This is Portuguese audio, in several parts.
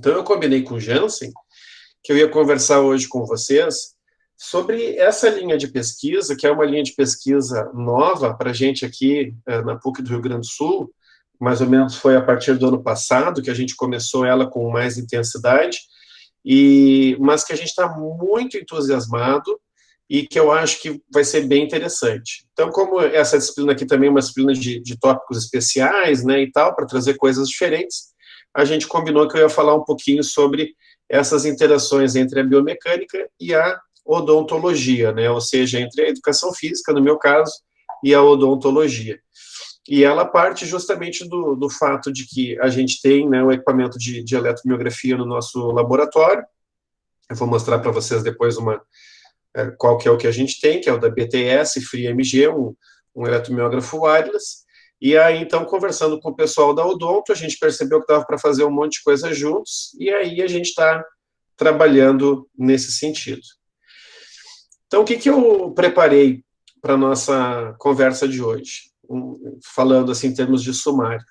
Então, eu combinei com o Jansen que eu ia conversar hoje com vocês sobre essa linha de pesquisa, que é uma linha de pesquisa nova para a gente aqui na PUC do Rio Grande do Sul, mais ou menos foi a partir do ano passado que a gente começou ela com mais intensidade, mas que a gente está muito entusiasmado e que eu acho que vai ser bem interessante. Então, como essa disciplina aqui também é uma disciplina de tópicos especiais, né, e tal, para trazer coisas diferentes, a gente combinou que eu ia falar um pouquinho sobre essas interações entre a biomecânica e a odontologia, né, ou seja, entre a educação física, no meu caso, e a odontologia. E ela parte justamente do fato de que a gente tem, né, o equipamento de eletromiografia no nosso laboratório. Eu vou mostrar para vocês depois qual que é o que a gente tem, que é o da BTS FreeMG, um eletromiógrafo wireless. E aí, então, conversando com o pessoal da Odonto, a gente percebeu que dava para fazer um monte de coisa juntos, e aí a gente está trabalhando nesse sentido. Então, o que eu preparei para a nossa conversa de hoje? Falando assim em termos de sumário.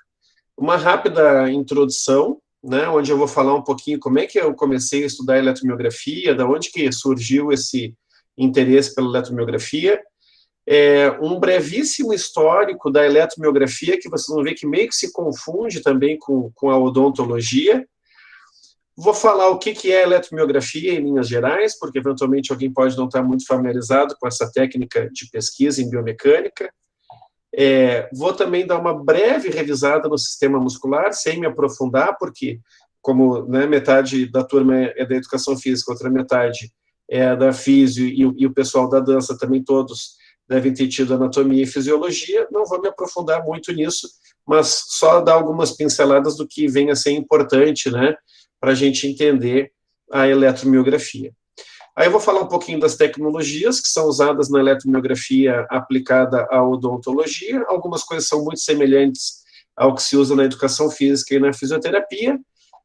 Uma rápida introdução, né, onde eu vou falar um pouquinho como é que eu comecei a estudar eletromiografia, da onde que surgiu esse interesse pela eletromiografia, um brevíssimo histórico da eletromiografia, que vocês vão ver que meio que se confunde também com a odontologia. Vou falar o que é eletromiografia em linhas gerais, porque eventualmente alguém pode não estar muito familiarizado com essa técnica de pesquisa em biomecânica. Vou também dar uma breve revisada no sistema muscular, sem me aprofundar, porque como, né, metade da turma é da educação física, outra metade é da físio, e o pessoal da dança também todos devem ter tido anatomia e fisiologia, não vou me aprofundar muito nisso, mas só dar algumas pinceladas do que vem a ser importante, né, para a gente entender a eletromiografia. Aí eu vou falar um pouquinho das tecnologias que são usadas na eletromiografia aplicada à odontologia. Algumas coisas são muito semelhantes ao que se usa na educação física e na fisioterapia,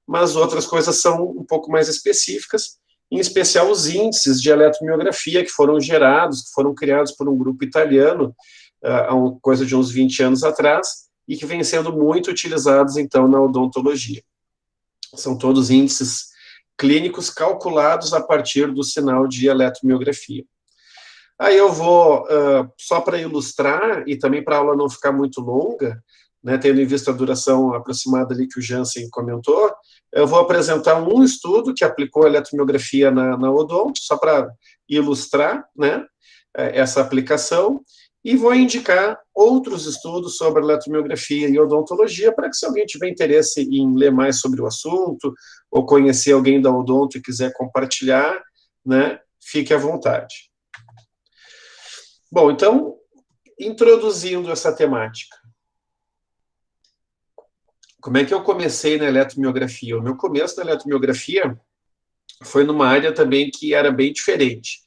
mas outras coisas são um pouco mais específicas, em especial os índices de eletromiografia que foram gerados, que foram criados por um grupo italiano há coisa de uns 20 anos atrás, e que vêm sendo muito utilizados, então, na odontologia. São todos índices clínicos calculados a partir do sinal de eletromiografia. Aí eu vou, só para ilustrar, e também para a aula não ficar muito longa, né, tendo em vista a duração aproximada ali que o Jansen comentou, eu vou apresentar um estudo que aplicou a eletromiografia na odonto, só para ilustrar, né, essa aplicação, e vou indicar outros estudos sobre eletromiografia e odontologia para que, se alguém tiver interesse em ler mais sobre o assunto, ou conhecer alguém da odonto e quiser compartilhar, né, fique à vontade. Bom, então, introduzindo essa temática. Como é que eu comecei na eletromiografia? O meu começo na eletromiografia foi numa área também que era bem diferente,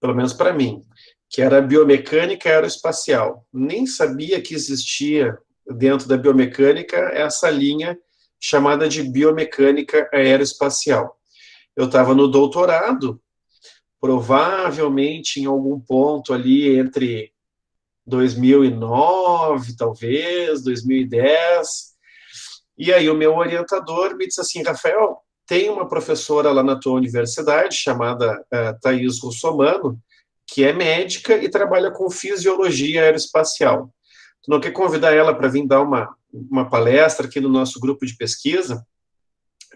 pelo menos para mim, que era a biomecânica aeroespacial. Nem sabia que existia dentro da biomecânica essa linha chamada de biomecânica aeroespacial. Eu estava no doutorado, provavelmente em algum ponto ali entre 2009, talvez, 2010, e aí o meu orientador me disse assim: Rafael, tem uma professora lá na tua universidade chamada Thaís Russomano, que é médica e trabalha com fisiologia aeroespacial. Tu não quer convidar ela para vir dar uma palestra aqui no nosso grupo de pesquisa?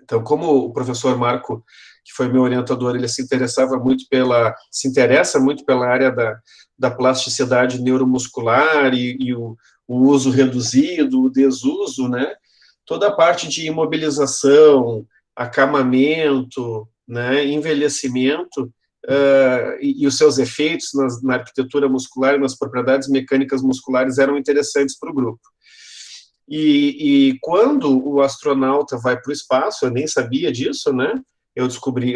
Então, como o professor Marco, que foi meu orientador, ele se interessa muito pela área da plasticidade neuromuscular e o uso reduzido, o desuso, né? Toda a parte de imobilização, acamamento, né, envelhecimento, e os seus efeitos na arquitetura muscular e nas propriedades mecânicas musculares eram interessantes para o grupo. E quando o astronauta vai para o espaço, eu nem sabia disso, né? Eu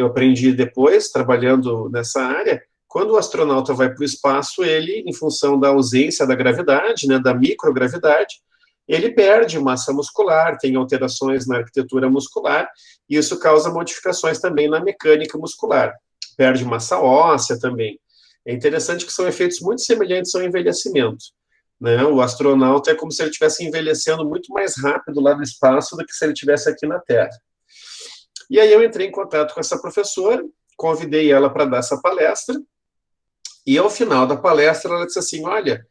aprendi depois, trabalhando nessa área, quando o astronauta vai para o espaço, ele, em função da ausência da gravidade, né, da microgravidade, ele perde massa muscular, tem alterações na arquitetura muscular, e isso causa modificações também na mecânica muscular. Perde massa óssea também. É interessante que são efeitos muito semelhantes ao envelhecimento, né? O astronauta é como se ele estivesse envelhecendo muito mais rápido lá no espaço do que se ele estivesse aqui na Terra. E aí eu entrei em contato com essa professora, convidei ela para dar essa palestra, e ao final da palestra ela disse assim, olha,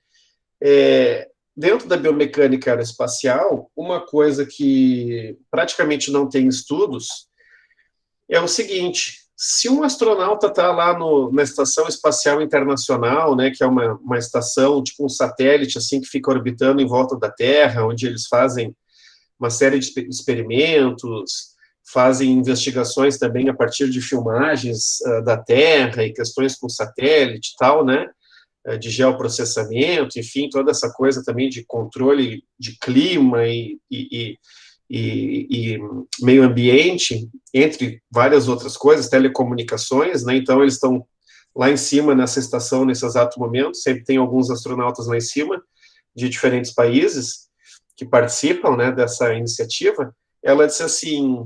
dentro da biomecânica aeroespacial, uma coisa que praticamente não tem estudos é o seguinte, se um astronauta está lá na Estação Espacial Internacional, né, que é uma estação, tipo um satélite, assim, que fica orbitando em volta da Terra, onde eles fazem uma série de experimentos, fazem investigações também a partir de filmagens da Terra e questões com satélite e tal, né, de geoprocessamento, enfim, toda essa coisa também de controle de clima e meio ambiente, entre várias outras coisas, telecomunicações, né? Então eles estão lá em cima nessa estação nesse exato momento, sempre tem alguns astronautas lá em cima, de diferentes países, que participam, né, dessa iniciativa. Ela disse assim,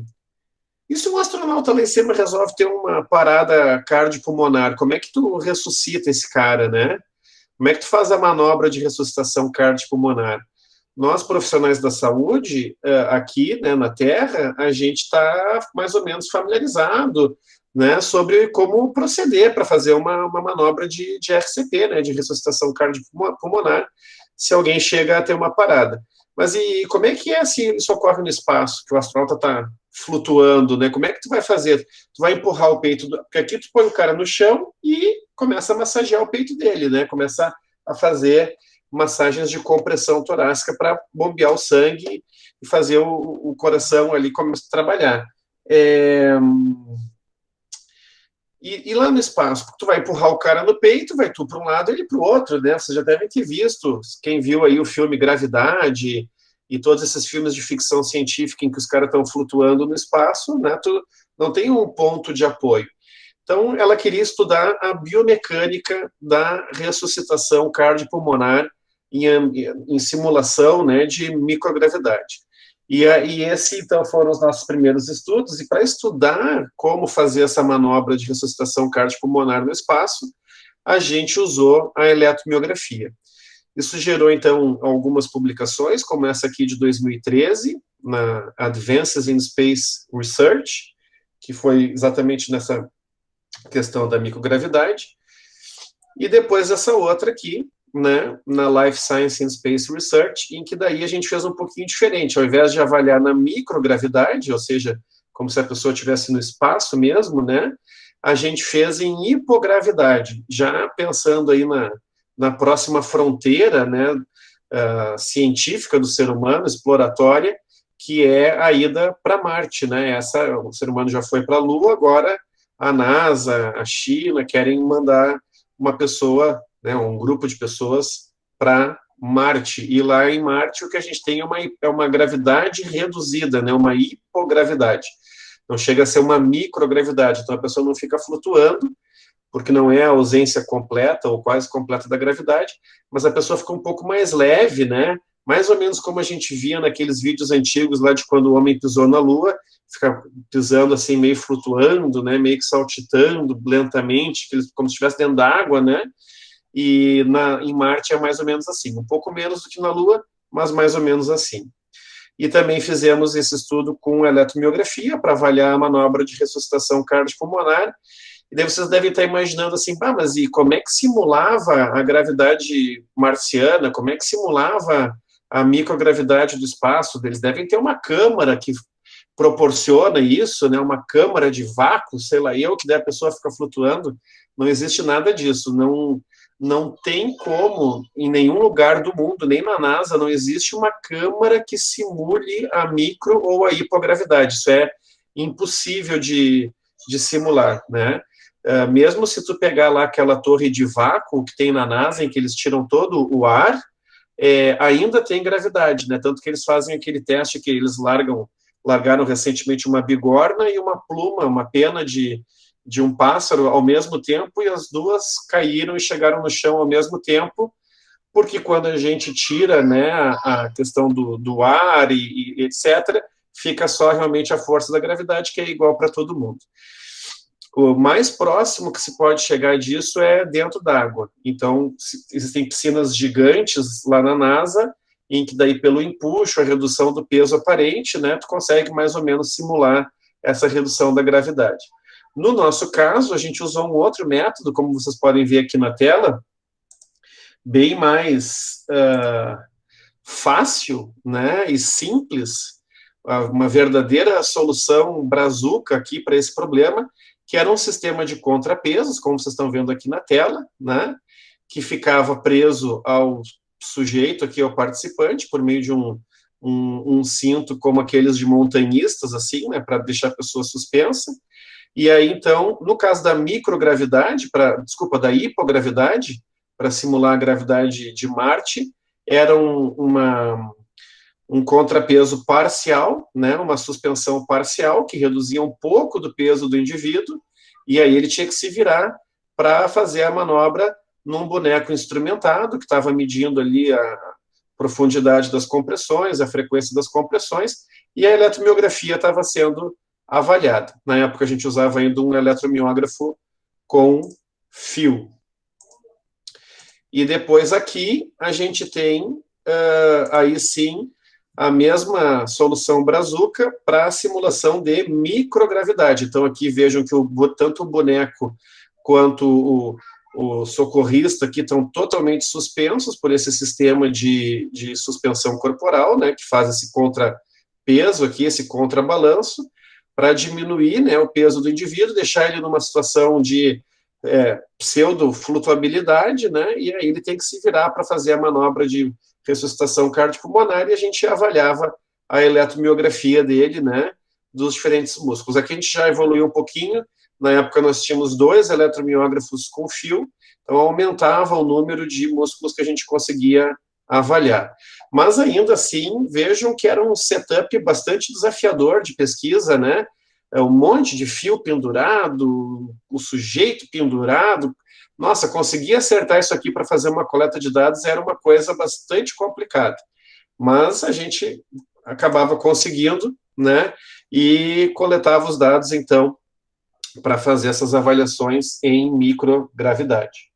e se um astronauta lá em cima resolve ter uma parada cardiopulmonar, como é que tu ressuscita esse cara, né? Como é que tu faz a manobra de ressuscitação cardiopulmonar? Nós, profissionais da saúde, aqui, né, na Terra, a gente está mais ou menos familiarizado, né, sobre como proceder para fazer uma manobra de RCP, né, de ressuscitação cardiopulmonar, se alguém chega a ter uma parada. Mas e como é que é se isso ocorre no espaço, que o astronauta está flutuando, né? Como é que tu vai fazer? Tu vai empurrar o peito, porque aqui tu põe o cara no chão e começa a massagear o peito dele, né? Começa a fazer massagens de compressão torácica para bombear o sangue e fazer o coração ali começar a trabalhar. E lá no espaço, tu vai empurrar o cara no peito, vai tu para um lado e ele para o outro, né? Vocês já devem ter visto, quem viu aí o filme Gravidade e todos esses filmes de ficção científica em que os caras estão flutuando no espaço, né? Tu não tem um ponto de apoio. Então, ela queria estudar a biomecânica da ressuscitação cardiopulmonar em simulação, né, de microgravidade. E esse, então, foram os nossos primeiros estudos, e para estudar como fazer essa manobra de ressuscitação cardiopulmonar no espaço, a gente usou a eletromiografia. Isso gerou, então, algumas publicações, como essa aqui de 2013, na Advances in Space Research, que foi exatamente nessa questão da microgravidade, e depois essa outra aqui, né, na Life Science and Space Research, em que daí a gente fez um pouquinho diferente, ao invés de avaliar na microgravidade, ou seja, como se a pessoa estivesse no espaço mesmo, né, a gente fez em hipogravidade, já pensando aí na próxima fronteira, né, científica do ser humano, exploratória, que é a ida para Marte, né, o ser humano já foi para a Lua, agora a NASA, a China querem mandar uma pessoa, né, um grupo de pessoas para Marte. E lá em Marte o que a gente tem é uma gravidade reduzida, né, uma hipogravidade. Não chega a ser uma microgravidade, então a pessoa não fica flutuando, porque não é a ausência completa ou quase completa da gravidade, mas a pessoa fica um pouco mais leve, né? Mais ou menos como a gente via naqueles vídeos antigos lá de quando o homem pisou na Lua, fica pisando assim, meio flutuando, né? Meio que saltitando lentamente, como se estivesse dentro d'água, né? E em Marte é mais ou menos assim, um pouco menos do que na Lua, mas mais ou menos assim. E também fizemos esse estudo com eletromiografia para avaliar a manobra de ressuscitação cardiopulmonar. E daí vocês devem estar imaginando assim, mas e como é que simulava a gravidade marciana? Como é que simulava a microgravidade do espaço? Eles devem ter uma câmara que proporciona isso, né? Uma câmara de vácuo, sei lá, que daí a pessoa fica flutuando. Não existe nada disso. Não tem como, em nenhum lugar do mundo, nem na NASA, não existe uma câmara que simule a micro ou a hipogravidade. Isso é impossível de simular, né? Mesmo se tu pegar lá aquela torre de vácuo que tem na NASA, em que eles tiram todo o ar, ainda tem gravidade, né? Tanto que eles fazem aquele teste que eles largaram recentemente uma bigorna e uma pluma, uma pena de um pássaro ao mesmo tempo, e as duas caíram e chegaram no chão ao mesmo tempo, porque quando a gente tira, né, a questão do ar e etc., fica só realmente a força da gravidade, que é igual para todo mundo. O mais próximo que se pode chegar disso é dentro d'água. Então, existem piscinas gigantes lá na NASA, em que daí pelo empuxo, a redução do peso aparente, né, tu consegue mais ou menos simular essa redução da gravidade. No nosso caso, a gente usou um outro método, como vocês podem ver aqui na tela, bem mais fácil, né, e simples, uma verdadeira solução brazuca aqui para esse problema, que era um sistema de contrapesos, como vocês estão vendo aqui na tela, né, que ficava preso ao sujeito aqui, ao participante, por meio de um cinto como aqueles de montanhistas, assim, né, para deixar a pessoa suspensa. E aí, então, no caso da microgravidade, da hipogravidade, para simular a gravidade de Marte, era um contrapeso parcial, né, uma suspensão parcial, que reduzia um pouco do peso do indivíduo, e aí ele tinha que se virar para fazer a manobra num boneco instrumentado, que estava medindo ali a profundidade das compressões, a frequência das compressões, e a eletromiografia estava sendo avaliada. Na época a gente usava ainda um eletromiógrafo com fio. E depois aqui a gente tem, aí sim, a mesma solução brazuca para a simulação de microgravidade. Então aqui vejam que tanto o boneco quanto o socorrista aqui estão totalmente suspensos por esse sistema de suspensão corporal, né, que faz esse contrapeso aqui, esse contrabalanço, para diminuir, né, o peso do indivíduo, deixar ele numa situação de pseudo-flutuabilidade, né, e aí ele tem que se virar para fazer a manobra de ressuscitação cardiopulmonar, e a gente avaliava a eletromiografia dele, né, dos diferentes músculos. Aqui a gente já evoluiu um pouquinho, na época nós tínhamos 2 eletromiógrafos com fio, então aumentava o número de músculos que a gente conseguia avaliar. Mas ainda assim, vejam que era um setup bastante desafiador de pesquisa, né, um monte de fio pendurado, o sujeito pendurado. Nossa, conseguir acertar isso aqui para fazer uma coleta de dados era uma coisa bastante complicada. Mas a gente acabava conseguindo, né, e coletava os dados, então, para fazer essas avaliações em microgravidade.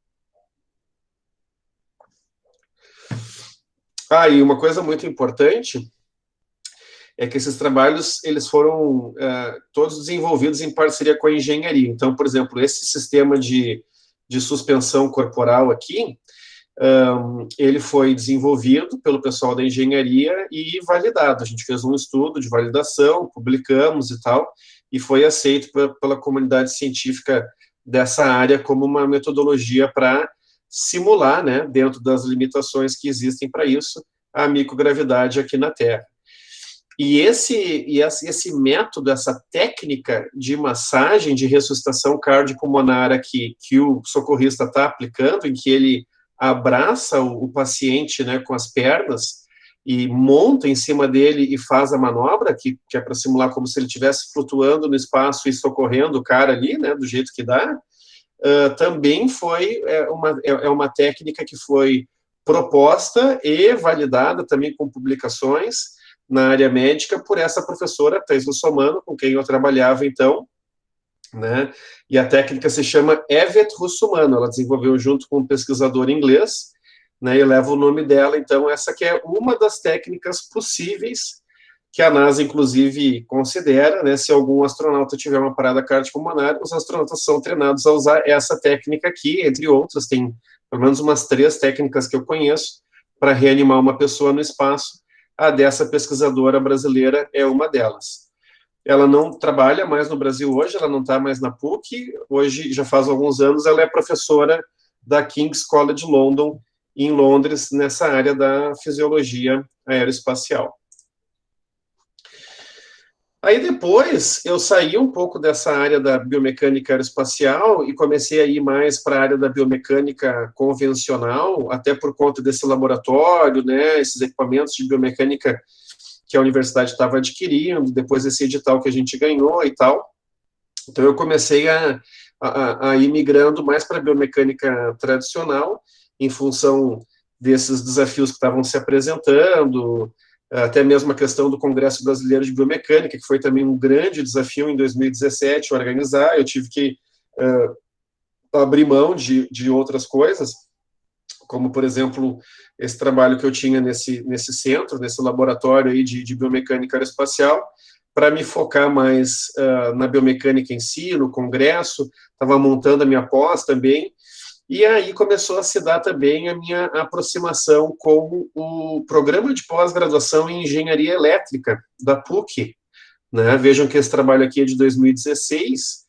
E uma coisa muito importante é que esses trabalhos, eles foram todos desenvolvidos em parceria com a engenharia. Então, por exemplo, esse sistema de suspensão corporal aqui, ele foi desenvolvido pelo pessoal da engenharia e validado. A gente fez um estudo de validação, publicamos e tal, e foi aceito pela comunidade científica dessa área como uma metodologia para simular, né, dentro das limitações que existem para isso, a microgravidade aqui na Terra. E esse método, essa técnica de massagem de ressuscitação cardiopulmonar aqui, que o socorrista está aplicando, em que ele abraça o paciente, né, com as pernas e monta em cima dele e faz a manobra, que é para simular como se ele estivesse flutuando no espaço e socorrendo o cara ali, né, do jeito que dá, também foi uma técnica que foi proposta e validada também com publicações na área médica por essa professora Thais Russomano, com quem eu trabalhava então, né, e a técnica se chama Evet Russomano, ela desenvolveu junto com um pesquisador inglês, né, e leva o nome dela, então essa que é uma das técnicas possíveis que a NASA, inclusive, considera, né, se algum astronauta tiver uma parada cardiopulmonar, os astronautas são treinados a usar essa técnica aqui, entre outras, tem pelo menos umas 3 técnicas que eu conheço para reanimar uma pessoa no espaço. A dessa pesquisadora brasileira é uma delas. Ela não trabalha mais no Brasil hoje, ela não está mais na PUC, hoje, já faz alguns anos, ela é professora da King's College London, em Londres, nessa área da fisiologia aeroespacial. Aí depois eu saí um pouco dessa área da biomecânica aeroespacial e comecei a ir mais para a área da biomecânica convencional, até por conta desse laboratório, né, esses equipamentos de biomecânica que a universidade estava adquirindo, depois desse edital que a gente ganhou e tal. Então eu comecei a ir migrando mais para a biomecânica tradicional, em função desses desafios que estavam se apresentando, até mesmo a questão do Congresso Brasileiro de Biomecânica, que foi também um grande desafio em 2017 organizar. Eu tive que abrir mão de outras coisas, como, por exemplo, esse trabalho que eu tinha nesse centro, nesse laboratório aí de biomecânica aeroespacial, para me focar mais na biomecânica em si, no congresso, estava montando a minha pós também, e aí começou a se dar também a minha aproximação com o programa de pós-graduação em engenharia elétrica da PUC, né? Vejam que esse trabalho aqui é de 2016,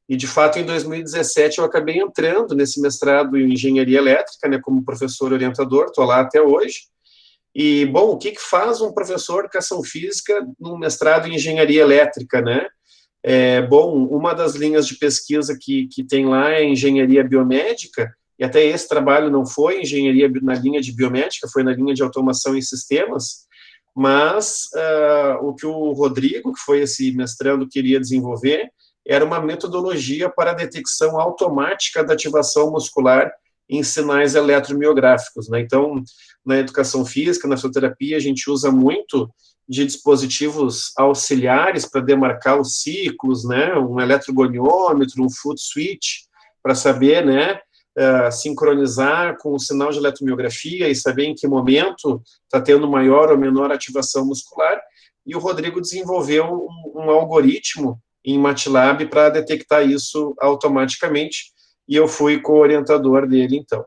e de fato em 2017 eu acabei entrando nesse mestrado em engenharia elétrica, né, como professor orientador, estou lá até hoje. E, bom, o que faz um professor de educação física num mestrado em engenharia elétrica, né? Bom, uma das linhas de pesquisa que tem lá é engenharia biomédica, e até esse trabalho não foi engenharia na linha de biomédica, foi na linha de automação em sistemas, mas o que o Rodrigo, que foi esse mestrando, queria desenvolver era uma metodologia para a detecção automática da ativação muscular em sinais eletromiográficos, né? Então, na educação física, na fisioterapia, a gente usa muito de dispositivos auxiliares para demarcar os ciclos, né? Um eletrogoniômetro, um foot switch, para saber, né, sincronizar com o sinal de eletromiografia e saber em que momento está tendo maior ou menor ativação muscular. E o Rodrigo desenvolveu um algoritmo em MATLAB para detectar isso automaticamente, e eu fui co-orientador dele, então.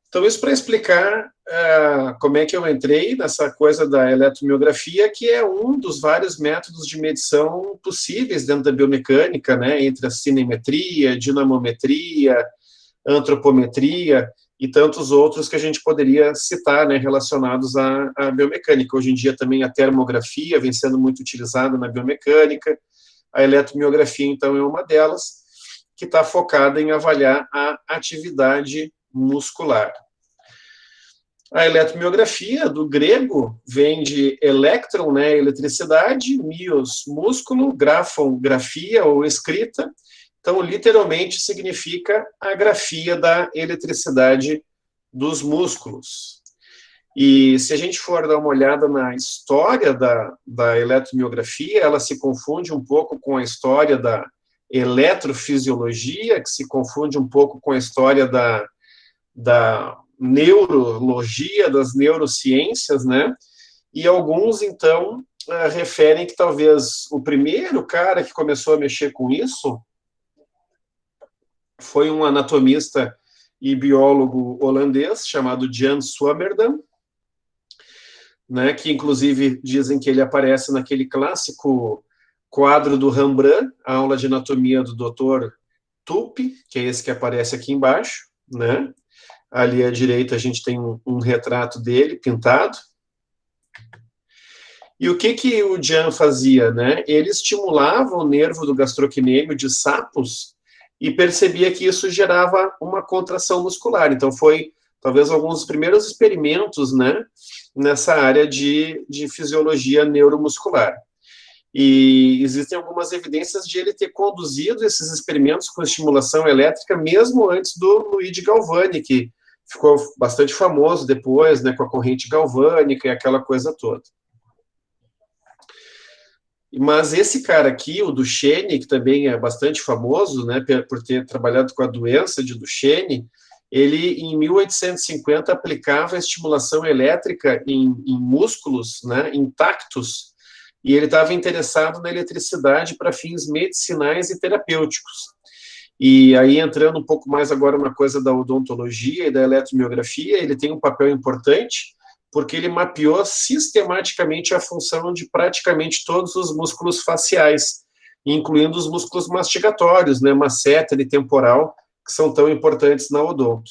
Então, isso para explicar como é que eu entrei nessa coisa da eletromiografia, que é um dos vários métodos de medição possíveis dentro da biomecânica, né, entre a cinemetria, dinamometria, antropometria e tantos outros que a gente poderia citar, né, relacionados à biomecânica. Hoje em dia também a termografia vem sendo muito utilizada na biomecânica, a eletromiografia, então, é uma delas, que está focada em avaliar a atividade muscular. A eletromiografia, do grego, vem de elétron, né, eletricidade, mios, músculo, grafon, grafia ou escrita. Então, literalmente, significa a grafia da eletricidade dos músculos. E se a gente for dar uma olhada na história da eletromiografia, ela se confunde um pouco com a história da eletrofisiologia, que se confunde um pouco com a história da neurologia, das neurociências, né? E alguns, então, referem que talvez o primeiro cara que começou a mexer com isso foi um anatomista e biólogo holandês chamado Jan Swammerdam, né, que inclusive dizem que ele aparece naquele clássico quadro do Rembrandt, a aula de anatomia do Dr. Tulpe, que é esse que aparece aqui embaixo, né? Ali à direita a gente tem um retrato dele pintado. E o que o Jan fazia, né? Ele estimulava o nervo do gastrocnêmio de sapos e percebia que isso gerava uma contração muscular. Então foi talvez alguns dos primeiros experimentos, né, nessa área de fisiologia neuromuscular. E existem algumas evidências de ele ter conduzido esses experimentos com estimulação elétrica mesmo antes do Luigi Galvani, que ficou bastante famoso depois, né, com a corrente galvânica e aquela coisa toda. Mas esse cara aqui, o Duchenne, que também é bastante famoso, né, por ter trabalhado com a doença de Duchenne, ele, em 1850, aplicava estimulação elétrica em músculos, né, intactos, e ele estava interessado na eletricidade para fins medicinais e terapêuticos. E aí, entrando um pouco mais agora na coisa da odontologia e da eletromiografia, ele tem um papel importante, porque ele mapeou sistematicamente a função de praticamente todos os músculos faciais, incluindo os músculos mastigatórios, né, masséter e temporal, que são tão importantes na odonto.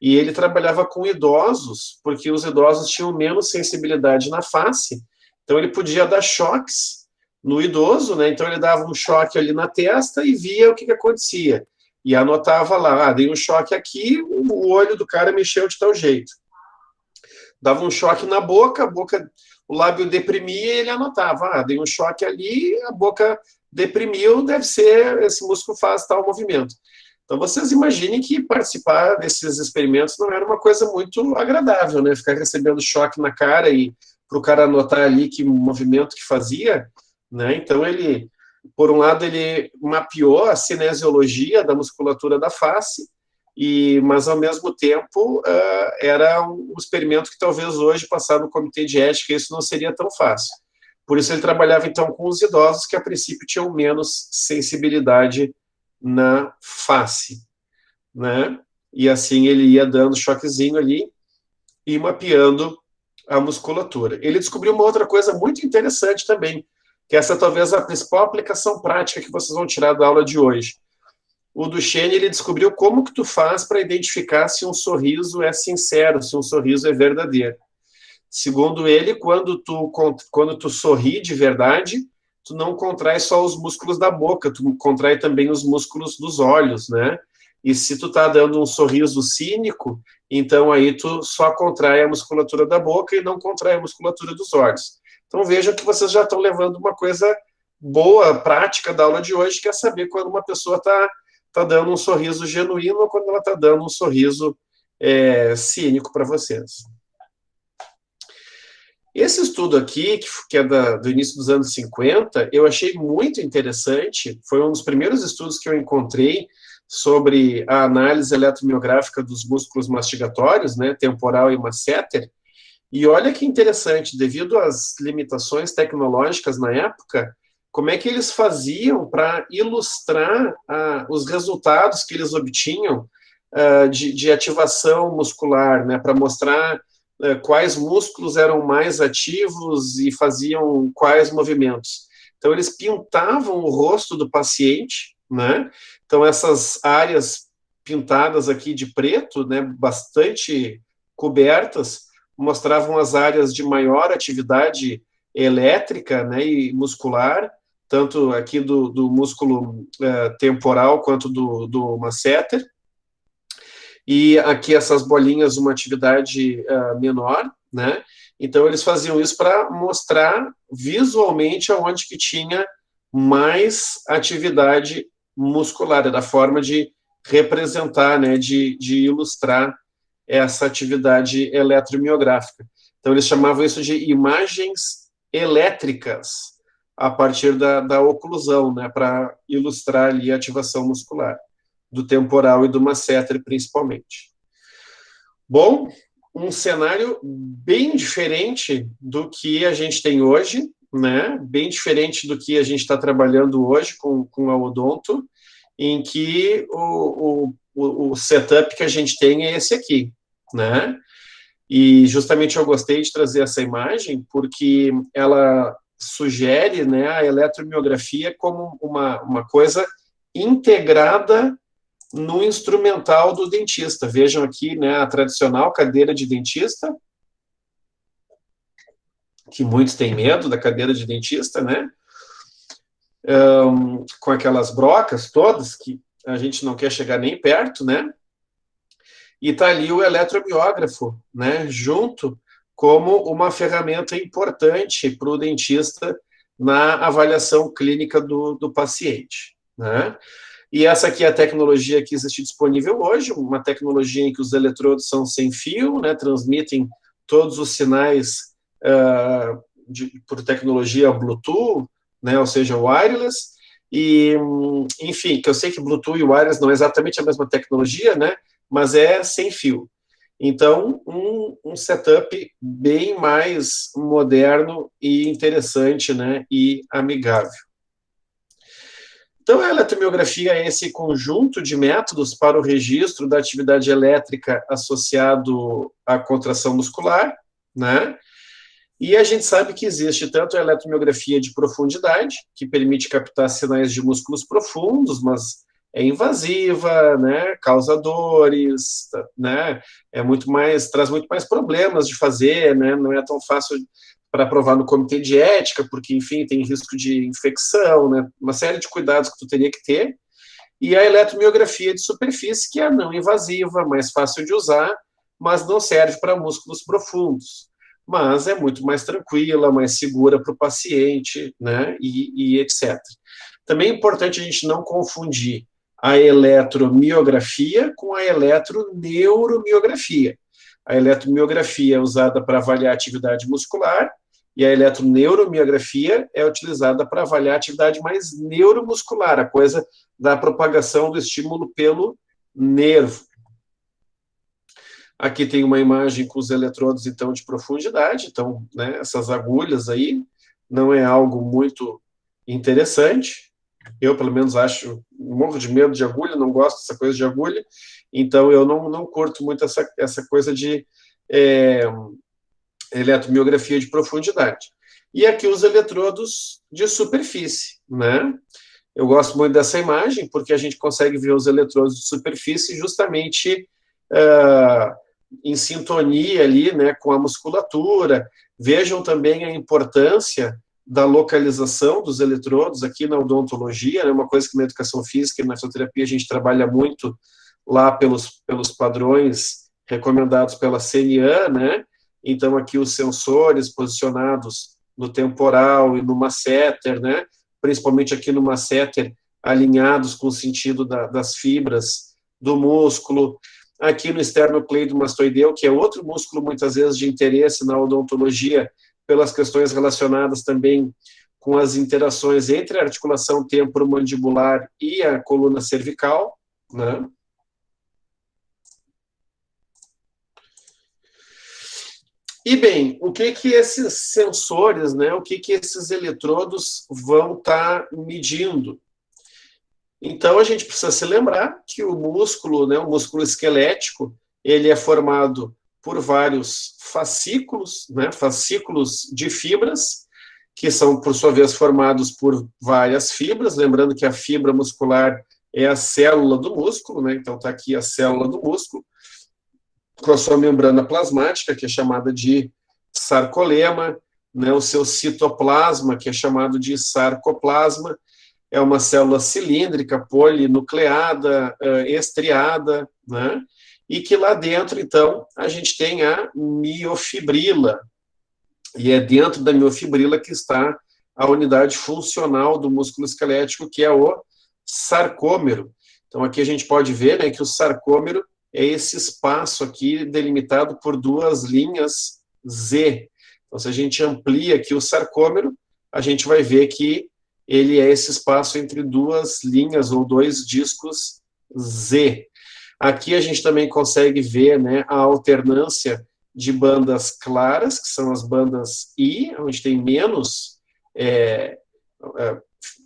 E ele trabalhava com idosos, porque os idosos tinham menos sensibilidade na face, então ele podia dar choques no idoso, né? Então ele dava um choque ali na testa e via o que acontecia. E anotava lá, dei um choque aqui, o olho do cara mexeu de tal jeito. Dava um choque na boca, o lábio deprimia e ele anotava, dei um choque ali, a boca deprimiu, deve ser, esse músculo faz tal movimento. Então vocês imaginem que participar desses experimentos não era uma coisa muito agradável, né? Ficar recebendo choque na cara e para o cara anotar ali que movimento que fazia, né? Então ele, por um lado, ele mapeou a cinesiologia da musculatura da face, mas ao mesmo tempo era um experimento que talvez hoje, passar no comitê de ética, isso não seria tão fácil. Por isso ele trabalhava, então, com os idosos que, a princípio, tinham menos sensibilidade na face, né? E assim ele ia dando choquezinho ali e mapeando a musculatura. Ele descobriu uma outra coisa muito interessante também, que essa talvez a principal aplicação prática que vocês vão tirar da aula de hoje. O Duchenne, ele descobriu como que tu faz para identificar se um sorriso é sincero, se um sorriso é verdadeiro. Segundo ele, quando tu sorri de verdade, tu não contrai só os músculos da boca, tu contrai também os músculos dos olhos, né? E se tu tá dando um sorriso cínico, então aí tu só contrai a musculatura da boca e não contrai a musculatura dos olhos. Então vejam que vocês já estão levando uma coisa boa, prática da aula de hoje, que é saber quando uma pessoa tá dando um sorriso genuíno ou quando ela está dando um sorriso cínico para vocês. Esse estudo aqui, que é do início dos anos 50, eu achei muito interessante, foi um dos primeiros estudos que eu encontrei sobre a análise eletromiográfica dos músculos mastigatórios, né, temporal e masséter, e olha que interessante, devido às limitações tecnológicas na época, como é que eles faziam para ilustrar os resultados que eles obtinham de ativação muscular, né, para mostrar quais músculos eram mais ativos e faziam quais movimentos. Então, eles pintavam o rosto do paciente, né? Então, essas áreas pintadas aqui de preto, né, bastante cobertas, mostravam as áreas de maior atividade elétrica, né, e muscular, tanto aqui do músculo temporal quanto do masséter, e aqui essas bolinhas uma atividade menor, né? Então eles faziam isso para mostrar visualmente aonde que tinha mais atividade muscular, da forma de representar, né, de ilustrar essa atividade eletromiográfica. Então eles chamavam isso de imagens elétricas a partir da oclusão, né, para ilustrar ali a ativação muscular do temporal e do masséter, principalmente. Bom, um cenário bem diferente do que a gente tem hoje, né? Bem diferente do que a gente está trabalhando hoje com a odonto, em que o setup que a gente tem é esse aqui, né? E justamente eu gostei de trazer essa imagem porque ela sugere, né, a eletromiografia como uma coisa integrada no instrumental do dentista. Vejam aqui, né, a tradicional cadeira de dentista, que muitos têm medo da cadeira de dentista, né? Com aquelas brocas todas, que a gente não quer chegar nem perto, né? E está ali o eletromiógrafo, né, junto como uma ferramenta importante para o dentista na avaliação clínica do paciente, né? E essa aqui é a tecnologia que existe disponível hoje, uma tecnologia em que os eletrodos são sem fio, né, transmitem todos os sinais por tecnologia Bluetooth, né, ou seja, wireless, e, enfim, que eu sei que Bluetooth e wireless não é exatamente a mesma tecnologia, né, mas é sem fio. Então, um setup bem mais moderno e interessante, né, e amigável. Então, a eletromiografia é esse conjunto de métodos para o registro da atividade elétrica associado à contração muscular, né? E a gente sabe que existe tanto a eletromiografia de profundidade, que permite captar sinais de músculos profundos, mas é invasiva, né? Causa dores, né? Traz muito mais problemas de fazer, né? Não é tão fácil para aprovar no comitê de ética, porque, enfim, tem risco de infecção, né? Uma série de cuidados que tu teria que ter. E a eletromiografia de superfície, que é não invasiva, mais fácil de usar, mas não serve para músculos profundos. Mas é muito mais tranquila, mais segura para o paciente, né? E etc. Também é importante a gente não confundir a eletromiografia com a eletroneuromiografia. A eletromiografia é usada para avaliar a atividade muscular e a eletroneuromiografia é utilizada para avaliar a atividade mais neuromuscular, a coisa da propagação do estímulo pelo nervo. Aqui tem uma imagem com os eletrodos, então, de profundidade, então, né, essas agulhas aí, não é algo muito interessante. Eu, pelo menos, acho, morro de medo de agulha, não gosto dessa coisa de agulha, então eu não curto muito essa coisa de eletromiografia de profundidade. E aqui os eletrodos de superfície, né? Eu gosto muito dessa imagem, porque a gente consegue ver os eletrodos de superfície justamente em sintonia ali, né, com a musculatura. Vejam também a importância da localização dos eletrodos aqui na odontologia, né, uma coisa que na educação física e na fisioterapia a gente trabalha muito lá pelos padrões recomendados pela CNA, né? Então aqui os sensores posicionados no temporal e no masseter, né? Principalmente aqui no masseter, alinhados com o sentido das fibras do músculo. Aqui no esternocleidomastoideu, que é outro músculo muitas vezes de interesse na odontologia, pelas questões relacionadas também com as interações entre a articulação temporomandibular e a coluna cervical, né? E bem, o que esses sensores, né, o que esses eletrodos vão estar medindo? Então, a gente precisa se lembrar que o músculo, né, o músculo esquelético, ele é formado por vários fascículos, né, fascículos de fibras, que são, por sua vez, formados por várias fibras, lembrando que a fibra muscular é a célula do músculo, né, então está aqui a célula do músculo, com a sua membrana plasmática, que é chamada de sarcolema, né, o seu citoplasma, que é chamado de sarcoplasma, é uma célula cilíndrica, polinucleada, estriada, né, e que lá dentro, então, a gente tem a miofibrila, e é dentro da miofibrila que está a unidade funcional do músculo esquelético, que é o sarcômero. Então, aqui a gente pode ver, né, que o sarcômero é esse espaço aqui delimitado por duas linhas Z. Então, se a gente amplia aqui o sarcômero, a gente vai ver que ele é esse espaço entre duas linhas ou dois discos Z. Aqui a gente também consegue ver, né, a alternância de bandas claras, que são as bandas I, onde tem menos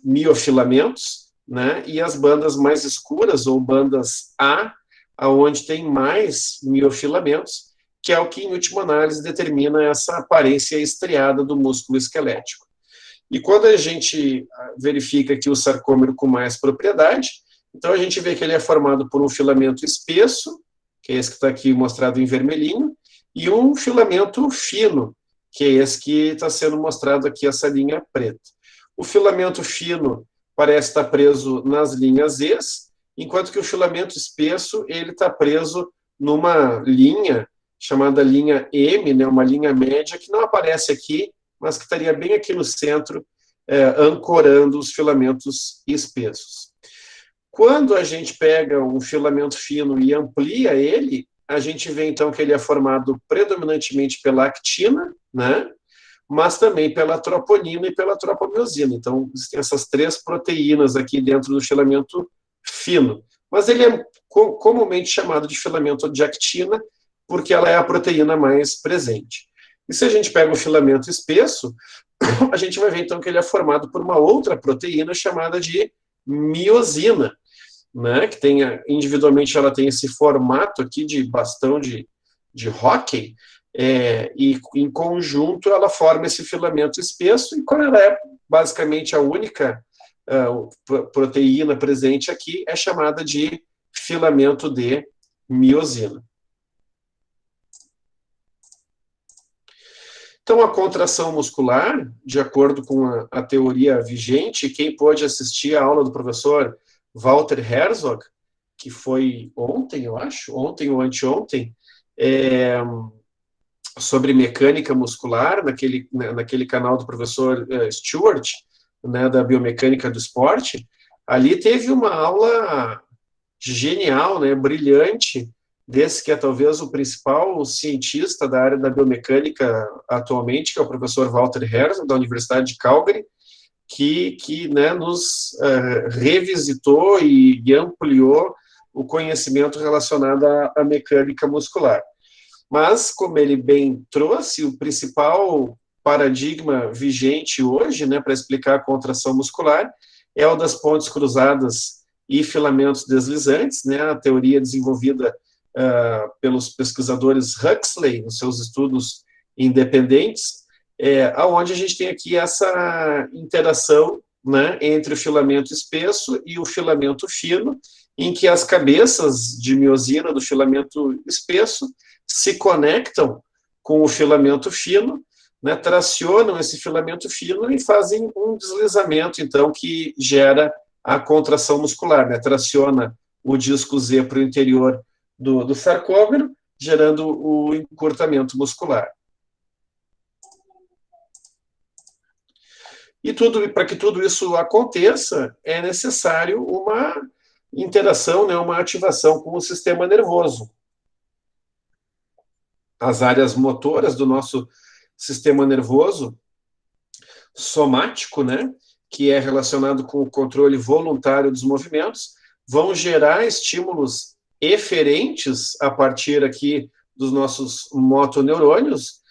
miofilamentos, né, e as bandas mais escuras, ou bandas A, aonde tem mais miofilamentos, que é o que, em última análise, determina essa aparência estriada do músculo esquelético. E quando a gente verifica aqui o sarcômero com mais propriedade, então a gente vê que ele é formado por um filamento espesso, que é esse que está aqui mostrado em vermelhinho, e um filamento fino, que é esse que está sendo mostrado aqui, essa linha preta. O filamento fino parece estar preso nas linhas E, enquanto que o filamento espesso ele está preso numa linha chamada linha M, né, uma linha média, que não aparece aqui, mas que estaria bem aqui no centro, ancorando os filamentos espessos. Quando a gente pega um filamento fino e amplia ele, a gente vê então que ele é formado predominantemente pela actina, né, mas também pela troponina e pela tropomiosina. Então, existem essas três proteínas aqui dentro do filamento fino. Mas ele é comumente chamado de filamento de actina, porque ela é a proteína mais presente. E se a gente pega um filamento espesso, a gente vai ver então que ele é formado por uma outra proteína chamada de miosina, né, que tem, individualmente ela tem esse formato aqui de bastão de hóquei, e em conjunto ela forma esse filamento espesso, e quando ela é basicamente a única proteína presente aqui, é chamada de filamento de miosina. Então, a contração muscular, de acordo com a teoria vigente, quem pôde assistir a aula do professor Walter Herzog, que foi ontem, eu acho, ontem ou anteontem, sobre mecânica muscular, naquele canal do professor Stewart, né, da biomecânica do esporte, ali teve uma aula genial, né, brilhante, desse que é talvez o principal cientista da área da biomecânica atualmente, que é o professor Walter Herzog, da Universidade de Calgary, que né, nos revisitou e ampliou o conhecimento relacionado à mecânica muscular. Mas, como ele bem trouxe, o principal paradigma vigente hoje, né, para explicar a contração muscular, é o das pontes cruzadas e filamentos deslizantes, né, a teoria desenvolvida pelos pesquisadores Huxley, nos seus estudos independentes, aonde a gente tem aqui essa interação, né, entre o filamento espesso e o filamento fino, em que as cabeças de miosina do filamento espesso se conectam com o filamento fino, né, tracionam esse filamento fino e fazem um deslizamento, então, que gera a contração muscular, né, traciona o disco Z para o interior do sarcómero, gerando o encurtamento muscular. E para que tudo isso aconteça, é necessário uma interação, né, uma ativação com o sistema nervoso. As áreas motoras do nosso sistema nervoso somático, né, que é relacionado com o controle voluntário dos movimentos, vão gerar estímulos eferentes a partir aqui dos nossos motoneurônios,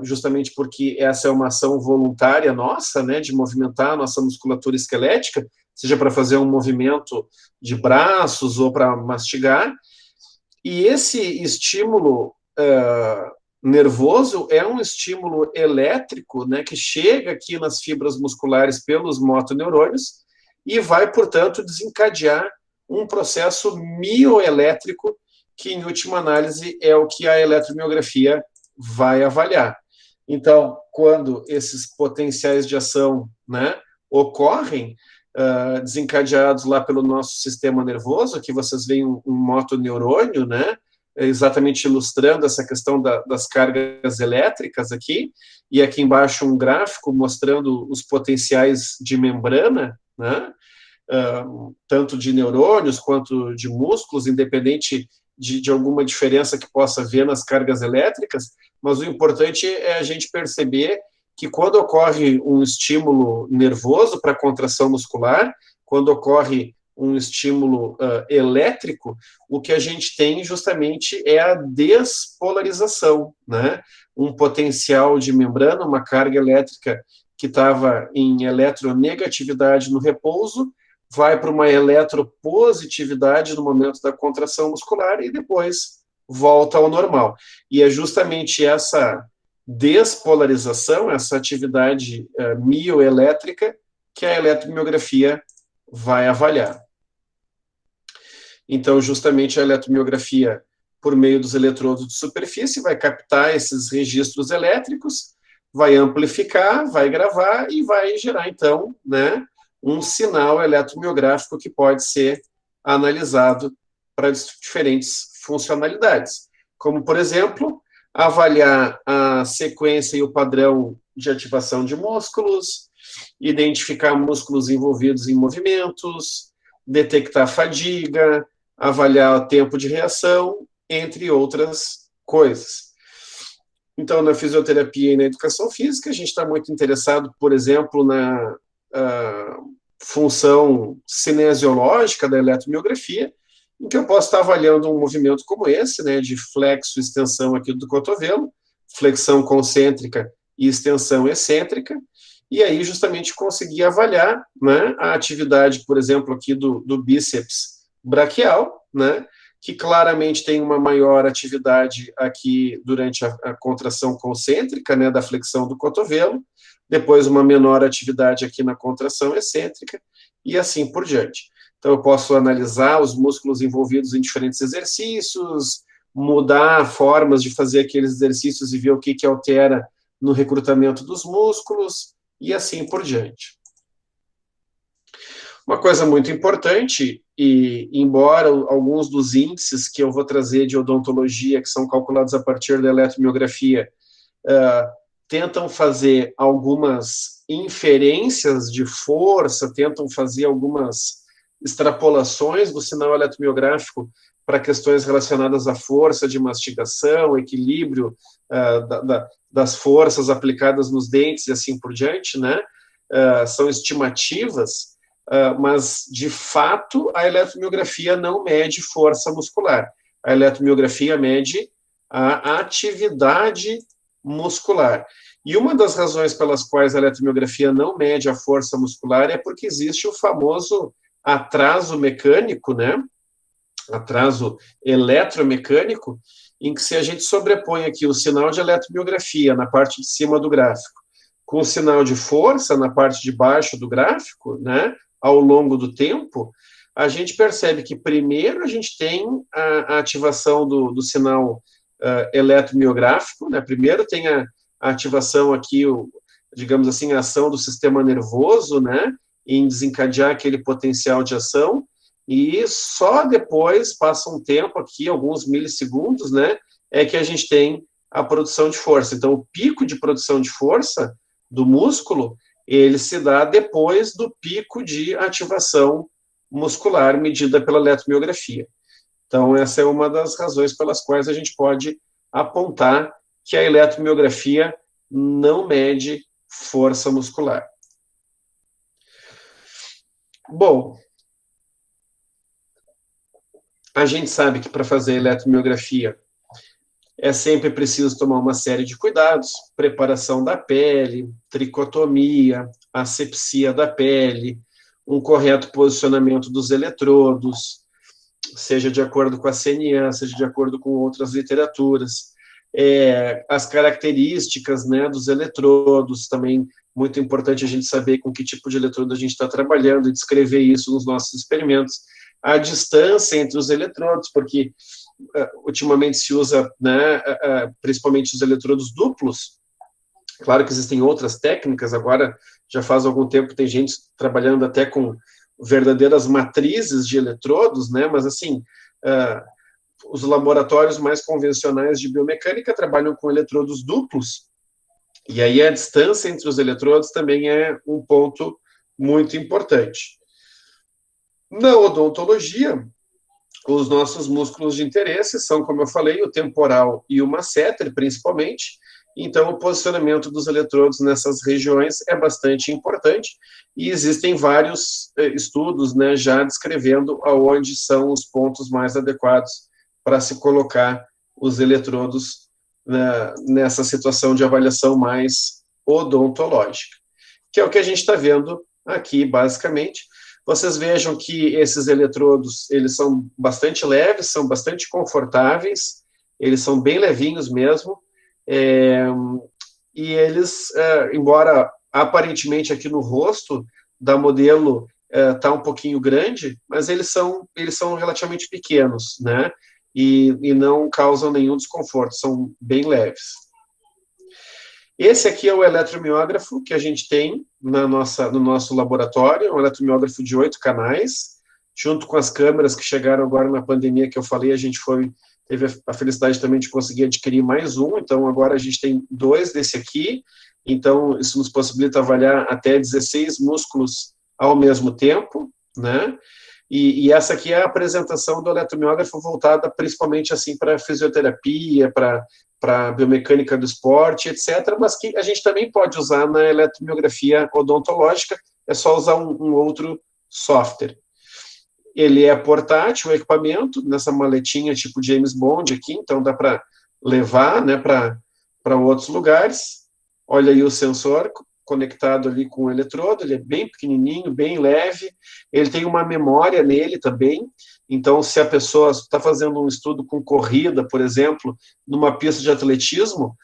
justamente porque essa é uma ação voluntária nossa, né, de movimentar a nossa musculatura esquelética, seja para fazer um movimento de braços ou para mastigar, e esse estímulo nervoso é um estímulo elétrico, né, que chega aqui nas fibras musculares pelos motoneurônios e vai, portanto, desencadear um processo mioelétrico que, em última análise, é o que a eletromiografia vai avaliar. Então, quando esses potenciais de ação, né, ocorrem, desencadeados lá pelo nosso sistema nervoso, aqui vocês veem um motoneurônio, né, exatamente ilustrando essa questão das cargas elétricas aqui, e aqui embaixo um gráfico mostrando os potenciais de membrana, né, tanto de neurônios quanto de músculos, independente de alguma diferença que possa haver nas cargas elétricas, mas o importante é a gente perceber que quando ocorre um estímulo nervoso para contração muscular, quando ocorre um estímulo elétrico, o que a gente tem justamente é a despolarização, né? Um potencial de membrana, uma carga elétrica que estava em eletronegatividade no repouso, vai para uma eletropositividade no momento da contração muscular e depois volta ao normal. E é justamente essa despolarização, essa atividade mioelétrica que a eletromiografia vai avaliar. Então, justamente a eletromiografia, por meio dos eletrodos de superfície, vai captar esses registros elétricos, vai amplificar, vai gravar e vai gerar, então, né, um sinal eletromiográfico que pode ser analisado para diferentes funcionalidades, como, por exemplo, avaliar a sequência e o padrão de ativação de músculos, identificar músculos envolvidos em movimentos, detectar fadiga, avaliar o tempo de reação, entre outras coisas. Então, na fisioterapia e na educação física, a gente está muito interessado, por exemplo, na função cinesiológica da eletromiografia, em que eu posso estar avaliando um movimento como esse, né, de flexo e extensão aqui do cotovelo, flexão concêntrica e extensão excêntrica, e aí justamente conseguir avaliar, né, a atividade, por exemplo, aqui do bíceps braquial, né, que claramente tem uma maior atividade aqui durante a contração concêntrica, né, da flexão do cotovelo, depois uma menor atividade aqui na contração excêntrica, e assim por diante. Então, eu posso analisar os músculos envolvidos em diferentes exercícios, mudar formas de fazer aqueles exercícios e ver o que altera no recrutamento dos músculos, e assim por diante. Uma coisa muito importante, e embora alguns dos índices que eu vou trazer de odontologia, que são calculados a partir da eletromiografia, tentam fazer algumas inferências de força, tentam fazer algumas extrapolações do sinal eletromiográfico para questões relacionadas à força de mastigação, equilíbrio das forças aplicadas nos dentes e assim por diante, né? São estimativas, mas, de fato, a eletromiografia não mede força muscular. A eletromiografia mede a atividade muscular. E uma das razões pelas quais a eletromiografia não mede a força muscular é porque existe o famoso atraso mecânico, né? Atraso eletromecânico, em que se a gente sobrepõe aqui o sinal de eletromiografia na parte de cima do gráfico, com o sinal de força na parte de baixo do gráfico, né, ao longo do tempo, a gente percebe que primeiro a gente tem a ativação do sinal eletromiográfico, né, primeiro tem a ativação aqui, digamos assim, a ação do sistema nervoso, né, em desencadear aquele potencial de ação, e só depois, passa um tempo aqui, alguns milissegundos, né, é que a gente tem a produção de força. Então, o pico de produção de força do músculo, ele se dá depois do pico de ativação muscular medida pela eletromiografia. Então, essa é uma das razões pelas quais a gente pode apontar que a eletromiografia não mede força muscular. Bom, a gente sabe que para fazer eletromiografia é sempre preciso tomar uma série de cuidados, preparação da pele, tricotomia, asepsia da pele, um correto posicionamento dos eletrodos, seja de acordo com a CNA, seja de acordo com outras literaturas, as características, né, dos eletrodos, também muito importante a gente saber com que tipo de eletrodo a gente está trabalhando e descrever isso nos nossos experimentos, a distância entre os eletrodos, porque ultimamente se usa, né, principalmente os eletrodos duplos. Claro que existem outras técnicas, agora já faz algum tempo que tem gente trabalhando até com verdadeiras matrizes de eletrodos, né, mas assim, os laboratórios mais convencionais de biomecânica trabalham com eletrodos duplos, e aí a distância entre os eletrodos também é um ponto muito importante. Na odontologia, os nossos músculos de interesse são, como eu falei, o temporal e o masseter, principalmente. Então, o posicionamento dos eletrodos nessas regiões é bastante importante e existem vários estudos, né, já descrevendo aonde são os pontos mais adequados para se colocar os eletrodos, né, nessa situação de avaliação mais odontológica, que é o que a gente está vendo aqui, basicamente. Vocês vejam que esses eletrodos, eles são bastante leves, são bastante confortáveis, eles são bem levinhos mesmo, e eles, embora aparentemente aqui no rosto da modelo está um pouquinho grande, mas eles são relativamente pequenos, né, e não causam nenhum desconforto, são bem leves. Esse aqui é o eletromiógrafo que a gente tem no nosso laboratório, um eletromiógrafo de 8 canais, junto com as câmeras que chegaram agora na pandemia que eu falei, a gente teve a felicidade também de conseguir adquirir mais um, então agora a gente tem 2 desse aqui, então isso nos possibilita avaliar até 16 músculos ao mesmo tempo, né? E essa aqui é a apresentação do eletromiógrafo voltada principalmente assim para fisioterapia, para biomecânica do esporte, etc., mas que a gente também pode usar na eletromiografia odontológica, é só usar um outro software. Ele é portátil, o equipamento, nessa maletinha tipo James Bond aqui, então dá para levar, né, para outros lugares. Olha aí o sensor conectado ali com o eletrodo, ele é bem pequenininho, bem leve, ele tem uma memória nele também, então se a pessoa está fazendo um estudo com corrida, por exemplo, numa pista de atletismo,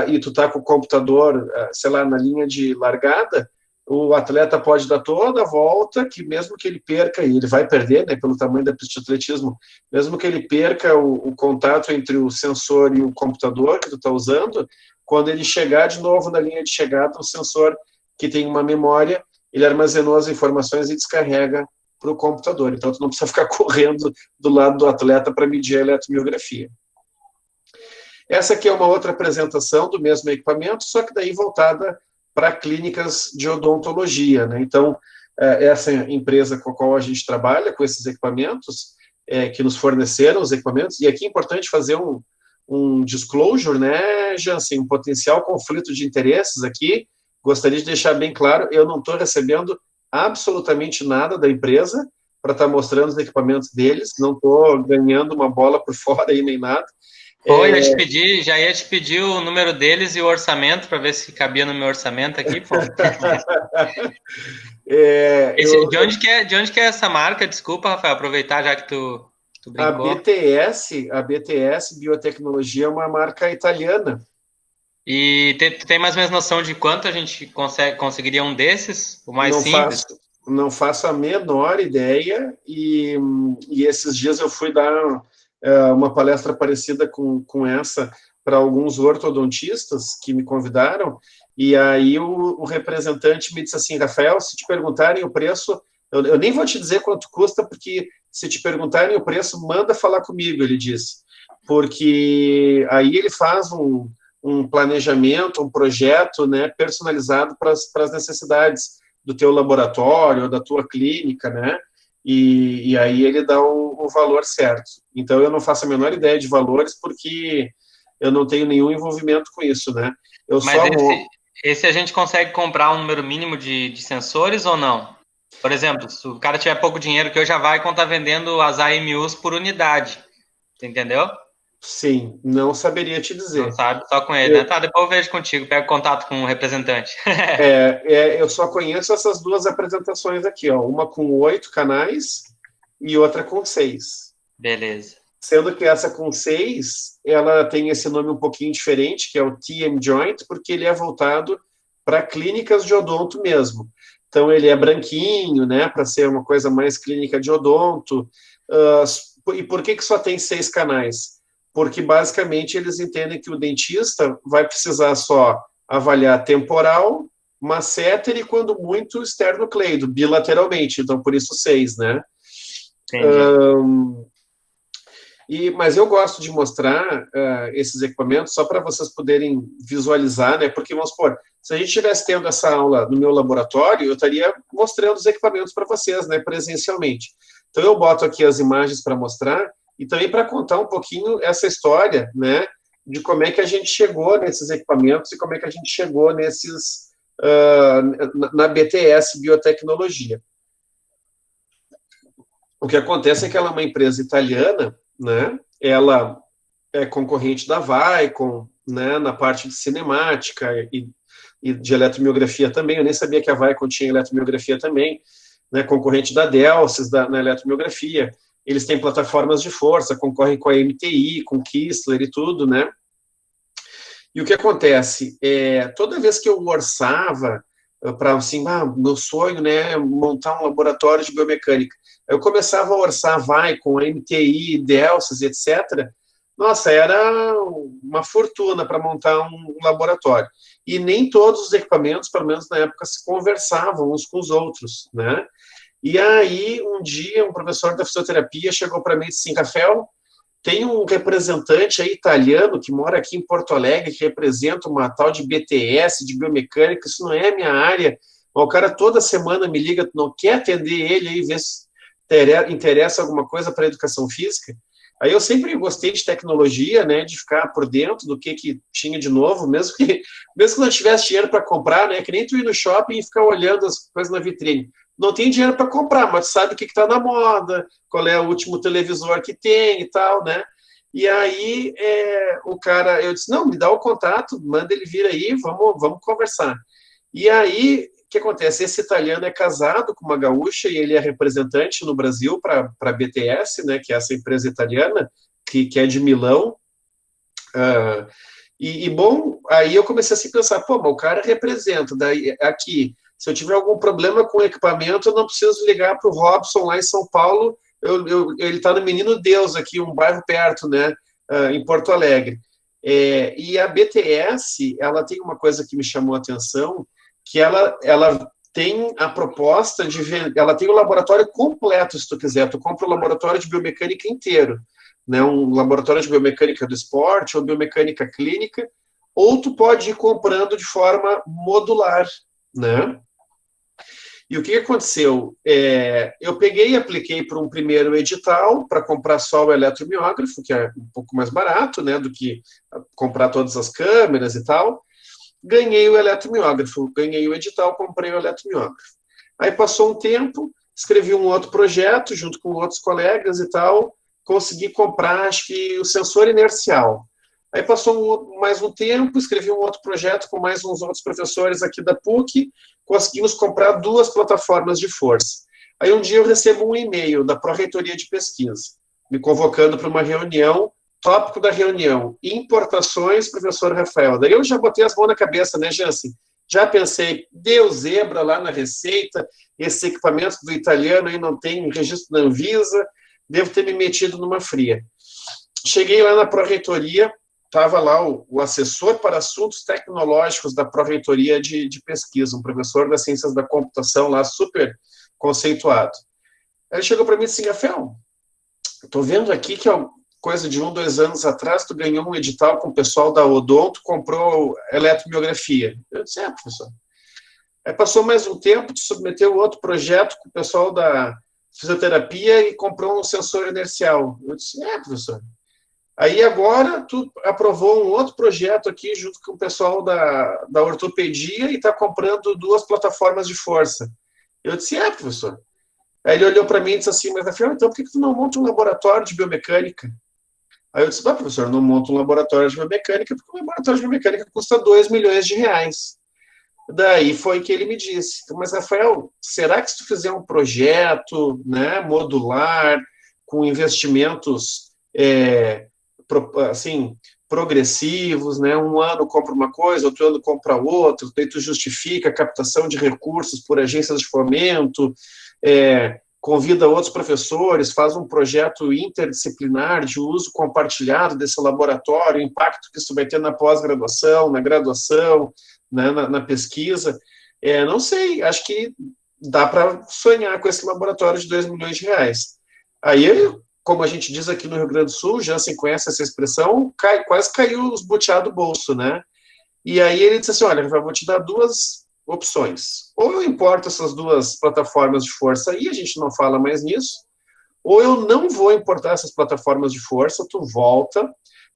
e tu está com o computador, sei lá, na linha de largada, o atleta pode dar toda a volta, que mesmo que ele perca, e ele vai perder, né, pelo tamanho da pista de atletismo, mesmo que ele perca o contato entre o sensor e o computador que tu está usando, quando ele chegar de novo na linha de chegada, o sensor, que tem uma memória, ele armazenou as informações e descarrega para o computador. Então, tu não precisa ficar correndo do lado do atleta para medir a eletromiografia. Essa aqui é uma outra apresentação do mesmo equipamento, só que daí voltada para clínicas de odontologia, né? Então, essa empresa com a qual a gente trabalha, com esses equipamentos, que nos forneceram os equipamentos, e aqui é importante fazer um disclosure, né, Jansen, um potencial conflito de interesses aqui, gostaria de deixar bem claro, eu não estou recebendo absolutamente nada da empresa para estar mostrando os equipamentos deles, não estou ganhando uma bola por fora aí nem nada, Pô, já ia te pedir o número deles e o orçamento para ver se cabia no meu orçamento aqui, pô. É, De onde que é essa marca? Desculpa, Rafael, aproveitar já que tu a brincou. BTS, a BTS Biotecnologia é uma marca italiana. E tu tem mais ou menos noção de quanto a gente conseguiria um desses? O mais Não simples? faço, não faço a menor ideia. E esses dias eu fui dar uma palestra parecida com essa para alguns ortodontistas que me convidaram. E aí o representante me disse assim, Rafael, se te perguntarem o preço, eu nem vou te dizer quanto custa, porque se te perguntarem o preço, manda falar comigo, ele disse. Porque aí ele faz um planejamento, um projeto, né, personalizado para as necessidades do teu laboratório, da tua clínica, né? E aí ele dá o valor certo. Então eu não faço a menor ideia de valores porque eu não tenho nenhum envolvimento com isso, né? Eu Mas só esse a gente consegue comprar um número mínimo de sensores ou não? Por exemplo, se o cara tiver pouco dinheiro, que hoje a Vicon tá vendendo as AMUs por unidade. Tu entendeu? sim, não saberia te Não dizer. sabe? Só com ele, né? Eu, Tá, depois eu vejo contigo, pego contato com o representante. eu só conheço essas duas apresentações aqui, ó, uma com 8 canais e outra com 6. Beleza. Sendo que essa com 6, ela tem esse nome um pouquinho diferente, que é o TM Joint, porque ele é voltado para clínicas de odonto mesmo. Então, ele é branquinho, né, para ser uma coisa mais clínica de odonto. E por que só tem 6 canais? Porque, basicamente, eles entendem que o dentista vai precisar só avaliar temporal, masseter e, quando muito, esternocleido, bilateralmente. Então, por isso 6, né? Entendi. Mas eu gosto de mostrar esses equipamentos só para vocês poderem visualizar, né? Porque, vamos supor, se a gente estivesse tendo essa aula no meu laboratório, eu estaria mostrando os equipamentos para vocês, né? Presencialmente. Então, eu boto aqui as imagens para mostrar e também para contar um pouquinho essa história, né? De como é que a gente chegou nesses equipamentos e como é que a gente chegou na BTS Biotecnologia. O que acontece é que ela é uma empresa italiana, né? Ela é concorrente da Vicon, né? Na parte de cinemática e de eletromiografia também. Eu nem sabia que a Vicon tinha eletromiografia também, né? Concorrente da Delsys na eletromiografia. Eles têm plataformas de força, concorrem com a MTI, com Kistler e tudo, né? E o que acontece? Toda vez que eu orçava para, assim, meu sonho, né, é montar um laboratório de biomecânica, eu começava a orçar, com a MTI, Delsys, etc. Nossa, era uma fortuna para montar um laboratório. E nem todos os equipamentos, pelo menos na época, se conversavam uns com os outros, né? E aí, um dia, um professor da fisioterapia chegou para mim e disse assim, Rafael, tem um representante aí italiano que mora aqui em Porto Alegre, que representa uma tal de BTS, de biomecânica, isso não é a minha área. O cara toda semana me liga, não quer atender ele aí, ver se interessa alguma coisa para a educação física. Aí eu sempre gostei de tecnologia, né, de ficar por dentro do que tinha de novo, mesmo que não tivesse dinheiro para comprar, né, que nem tu ir no shopping e ficar olhando as coisas na vitrine. Não tem dinheiro para comprar, mas sabe o que está na moda, qual é o último televisor que tem e tal, né? E aí o cara, eu disse, não, me dá o contato, manda ele vir aí, vamos conversar. E aí, o que acontece? Esse italiano é casado com uma gaúcha e ele é representante no Brasil para a BTS, né, que é essa empresa italiana, que é de Milão. Bom, aí eu comecei a se pensar, pô, mas o cara representa, daí aqui, se eu tiver algum problema com o equipamento, eu não preciso ligar para o Robson lá em São Paulo, ele está no Menino Deus aqui, um bairro perto, né, em Porto Alegre. E a BTS, ela tem uma coisa que me chamou a atenção, que ela tem a proposta de vender, ela tem o laboratório completo, se tu quiser, tu compra o laboratório de biomecânica inteiro, né, um laboratório de biomecânica do esporte ou biomecânica clínica, ou tu pode ir comprando de forma modular, né? E o que aconteceu? Eu peguei e apliquei para um primeiro edital para comprar só o eletromiógrafo, que é um pouco mais barato, né, do que comprar todas as câmeras e tal. Ganhei o eletromiógrafo, ganhei o edital, comprei o eletromiógrafo. Aí passou um tempo, escrevi um outro projeto junto com outros colegas e tal, consegui comprar, acho que, o sensor inercial. Aí passou mais um tempo, escrevi um outro projeto com mais uns outros professores aqui da PUC, conseguimos comprar 2 plataformas de força. Aí um dia eu recebo um e-mail da Pró-Reitoria de Pesquisa, me convocando para uma reunião, tópico da reunião, importações, professor Rafael. Daí eu já botei as mãos na cabeça, né, Jansen? Já pensei, deu zebra lá na Receita, esse equipamento do italiano aí não tem registro da Anvisa, devo ter me metido numa fria. Cheguei lá na Pró-Reitoria, estava lá o assessor para assuntos tecnológicos da Pró-Reitoria de Pesquisa, um professor das ciências da computação lá, super conceituado. Aí ele chegou para mim e disse, Rafael, estou vendo aqui que coisa de 1, 2 anos atrás, tu ganhou um edital com o pessoal da Odonto, comprou eletromiografia. Eu disse, professor. Aí passou mais um tempo, tu submeteu outro projeto com o pessoal da fisioterapia e comprou um sensor inercial. Eu disse, professor. Aí agora tu aprovou um outro projeto aqui junto com o pessoal da ortopedia e está comprando 2 plataformas de força. Eu disse, professor. Aí ele olhou para mim e disse assim, mas Rafael, então por que tu não monta um laboratório de biomecânica? Aí eu disse, professor, não monta um laboratório de biomecânica porque um laboratório de biomecânica custa R$2 milhões. Daí foi que ele me disse, mas Rafael, será que se tu fizer um projeto, né, modular, com investimentos assim, progressivos, né, um ano compra uma coisa, outro ano compra outra, daí tu justifica a captação de recursos por agências de fomento, convida outros professores, faz um projeto interdisciplinar de uso compartilhado desse laboratório, o impacto que isso vai ter na pós-graduação, na graduação, né, na pesquisa. Não sei, acho que dá para sonhar com esse laboratório de R$2 milhões. Aí, como a gente diz aqui no Rio Grande do Sul, Jansen conhece essa expressão, quase caiu os butiá do bolso, né? E aí ele disse assim, olha, eu vou te dar 2 opções. Ou eu importo essas 2 plataformas de força e a gente não fala mais nisso, ou eu não vou importar essas plataformas de força, tu volta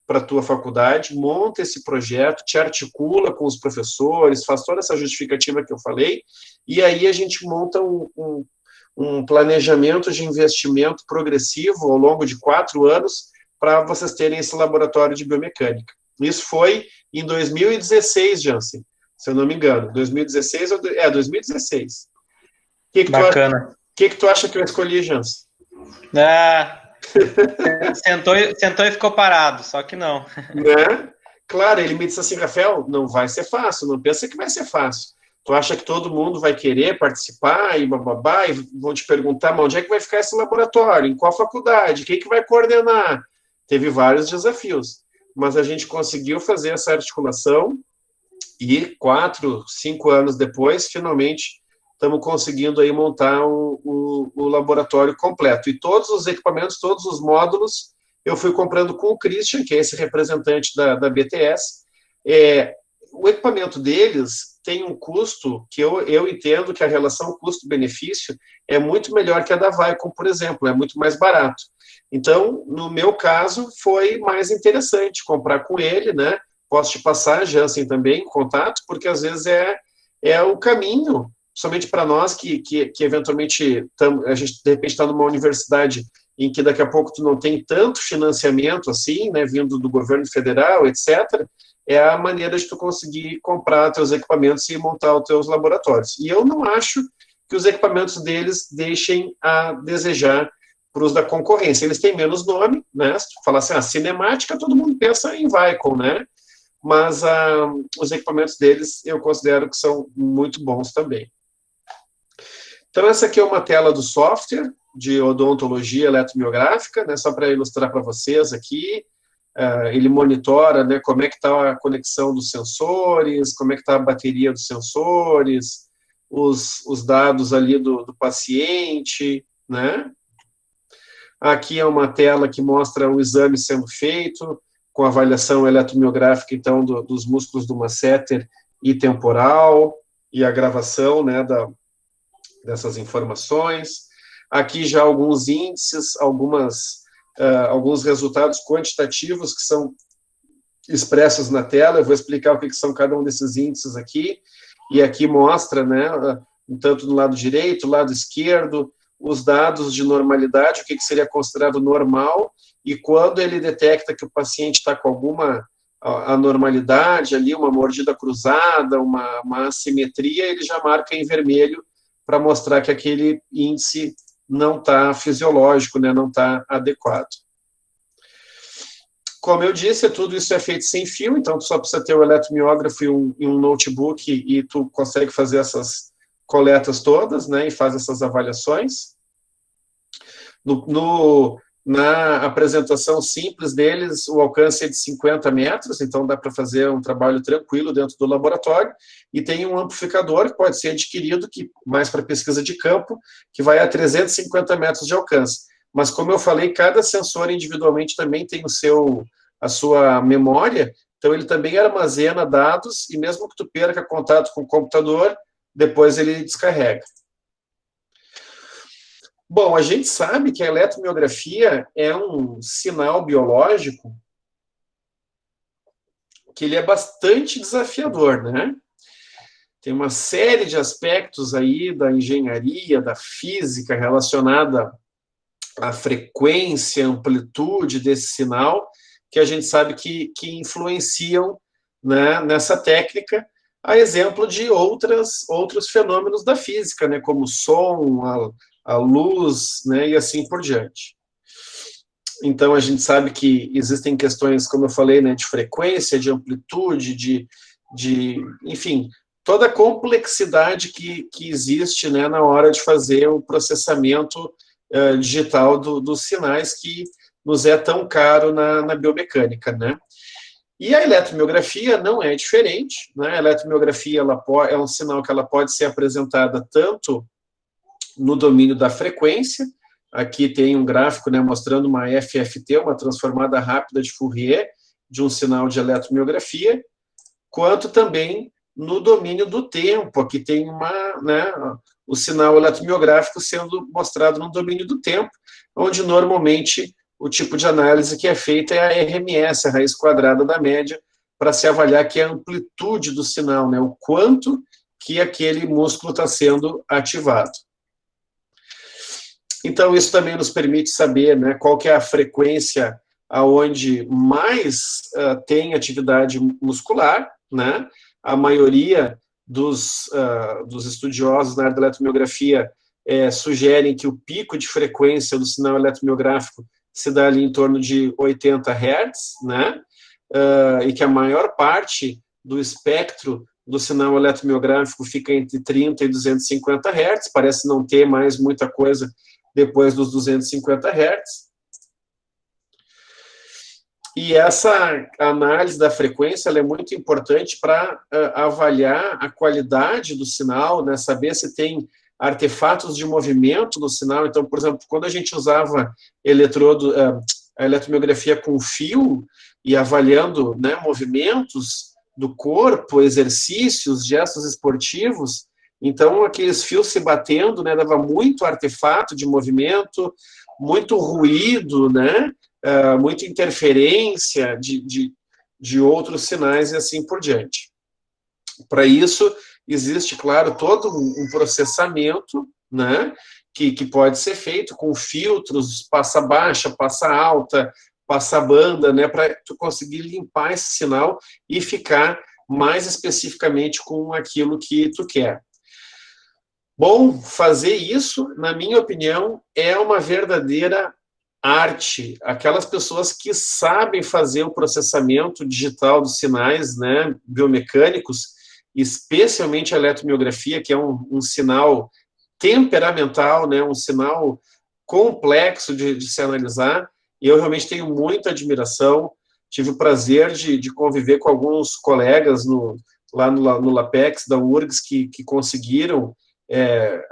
para a tua faculdade, monta esse projeto, te articula com os professores, faz toda essa justificativa que eu falei, e aí a gente monta um planejamento de investimento progressivo ao longo de 4 anos para vocês terem esse laboratório de biomecânica. Isso foi em 2016, Jansen, se eu não me engano. 2016 ou... 2016. Bacana. O que tu acha que eu escolhi, Jansen? Sentou e ficou parado, só que não. Né? Claro, ele me disse assim, Rafael, não vai ser fácil, não pensa que vai ser fácil. Tu acha que todo mundo vai querer participar e bababá, e vão te perguntar, mas onde é que vai ficar esse laboratório? Em qual faculdade? Quem que vai coordenar? Teve vários desafios, mas a gente conseguiu fazer essa articulação e 4, 5 anos depois, finalmente, estamos conseguindo aí montar o laboratório completo. E todos os equipamentos, todos os módulos, eu fui comprando com o Christian, que é esse representante da BTS. O equipamento deles tem um custo que eu entendo que a relação custo-benefício é muito melhor que a da Vicon, por exemplo, é muito mais barato. Então, no meu caso, foi mais interessante comprar com ele, né? Posso te passar, Jansen, também, contato, porque às vezes é o caminho, somente para nós que eventualmente a gente, de repente, está numa universidade em que daqui a pouco tu não tem tanto financiamento assim, né, vindo do governo federal, etc., é a maneira de tu conseguir comprar teus equipamentos e montar os teus laboratórios. E eu não acho que os equipamentos deles deixem a desejar para os da concorrência. Eles têm menos nome, né? Se tu falar assim, cinemática, todo mundo pensa em Vicon, né? Mas os equipamentos deles eu considero que são muito bons também. Então, essa aqui é uma tela do software de odontologia eletromiográfica, né? Só para ilustrar para vocês aqui. Ele monitora, né, como é que está a conexão dos sensores, como é que está a bateria dos sensores, os dados ali do paciente, né? Aqui é uma tela que mostra o exame sendo feito, com avaliação eletromiográfica, então, dos músculos do masseter e temporal, e a gravação, né, dessas informações. Aqui já alguns índices, alguns resultados quantitativos que são expressos na tela. Eu vou explicar o que são cada um desses índices aqui, e aqui mostra, né, tanto do lado direito, lado esquerdo, os dados de normalidade, o que seria considerado normal, e quando ele detecta que o paciente está com alguma a normalidade ali, uma mordida cruzada, uma assimetria, ele já marca em vermelho para mostrar que aquele índice não está fisiológico, né, não está adequado. Como eu disse, tudo isso é feito sem fio, então tu só precisa ter o eletromiógrafo e um notebook e tu consegue fazer essas coletas todas, né, e faz essas avaliações. Na apresentação simples deles, o alcance é de 50 metros, então dá para fazer um trabalho tranquilo dentro do laboratório, e tem um amplificador que pode ser adquirido, que mais para pesquisa de campo, que vai a 350 metros de alcance. Mas, como eu falei, cada sensor individualmente também tem a sua memória, então ele também armazena dados, e mesmo que tu perca contato com o computador, depois ele descarrega. Bom, a gente sabe que a eletromiografia é um sinal biológico que ele é bastante desafiador, né? Tem uma série de aspectos aí da engenharia, da física relacionada à frequência, amplitude desse sinal, que a gente sabe que influenciam, né, nessa técnica, a exemplo de outros fenômenos da física, né, como o som, a luz, né, e assim por diante. Então, a gente sabe que existem questões, como eu falei, né, de frequência, de amplitude, enfim, toda a complexidade que existe, né, na hora de fazer o processamento digital dos sinais, que nos é tão caro na biomecânica, né? E a eletromiografia não é diferente, né? A eletromiografia é um sinal que ela pode ser apresentada tanto no domínio da frequência. Aqui tem um gráfico, né, mostrando uma FFT, uma transformada rápida de Fourier, de um sinal de eletromiografia, quanto também no domínio do tempo. Aqui tem o sinal eletromiográfico sendo mostrado no domínio do tempo, onde normalmente o tipo de análise que é feita é a RMS, a raiz quadrada da média, para se avaliar que é a amplitude do sinal, né, o quanto que aquele músculo está sendo ativado. Então, isso também nos permite saber, né, qual que é a frequência aonde mais tem atividade muscular, né? A maioria dos estudiosos na área da eletromiografia sugerem que o pico de frequência do sinal eletromiográfico se dá ali em torno de 80 Hz, né? E que a maior parte do espectro do sinal eletromiográfico fica entre 30 e 250 Hz, parece não ter mais muita coisa depois dos 250 Hz. E essa análise da frequência ela é muito importante para avaliar a qualidade do sinal, né, saber se tem artefatos de movimento no sinal. Então, por exemplo, quando a gente usava a eletromiografia com fio e avaliando, né, movimentos do corpo, exercícios, gestos esportivos, então aqueles fios se batendo, né, dava muito artefato de movimento, muito ruído, né, muita interferência de outros sinais e assim por diante. Para isso, existe, claro, todo um processamento, né, que pode ser feito com filtros, passa baixa, passa alta, passa banda, né, para tu conseguir limpar esse sinal e ficar mais especificamente com aquilo que tu quer. Bom, fazer isso, na minha opinião, é uma verdadeira arte. Aquelas pessoas que sabem fazer o processamento digital dos sinais, né, biomecânicos, especialmente a eletromiografia, que é um sinal temperamental, né, um sinal complexo de se analisar, e eu realmente tenho muita admiração. Tive o prazer de conviver com alguns colegas lá no LAPEX, da URGS, que conseguiram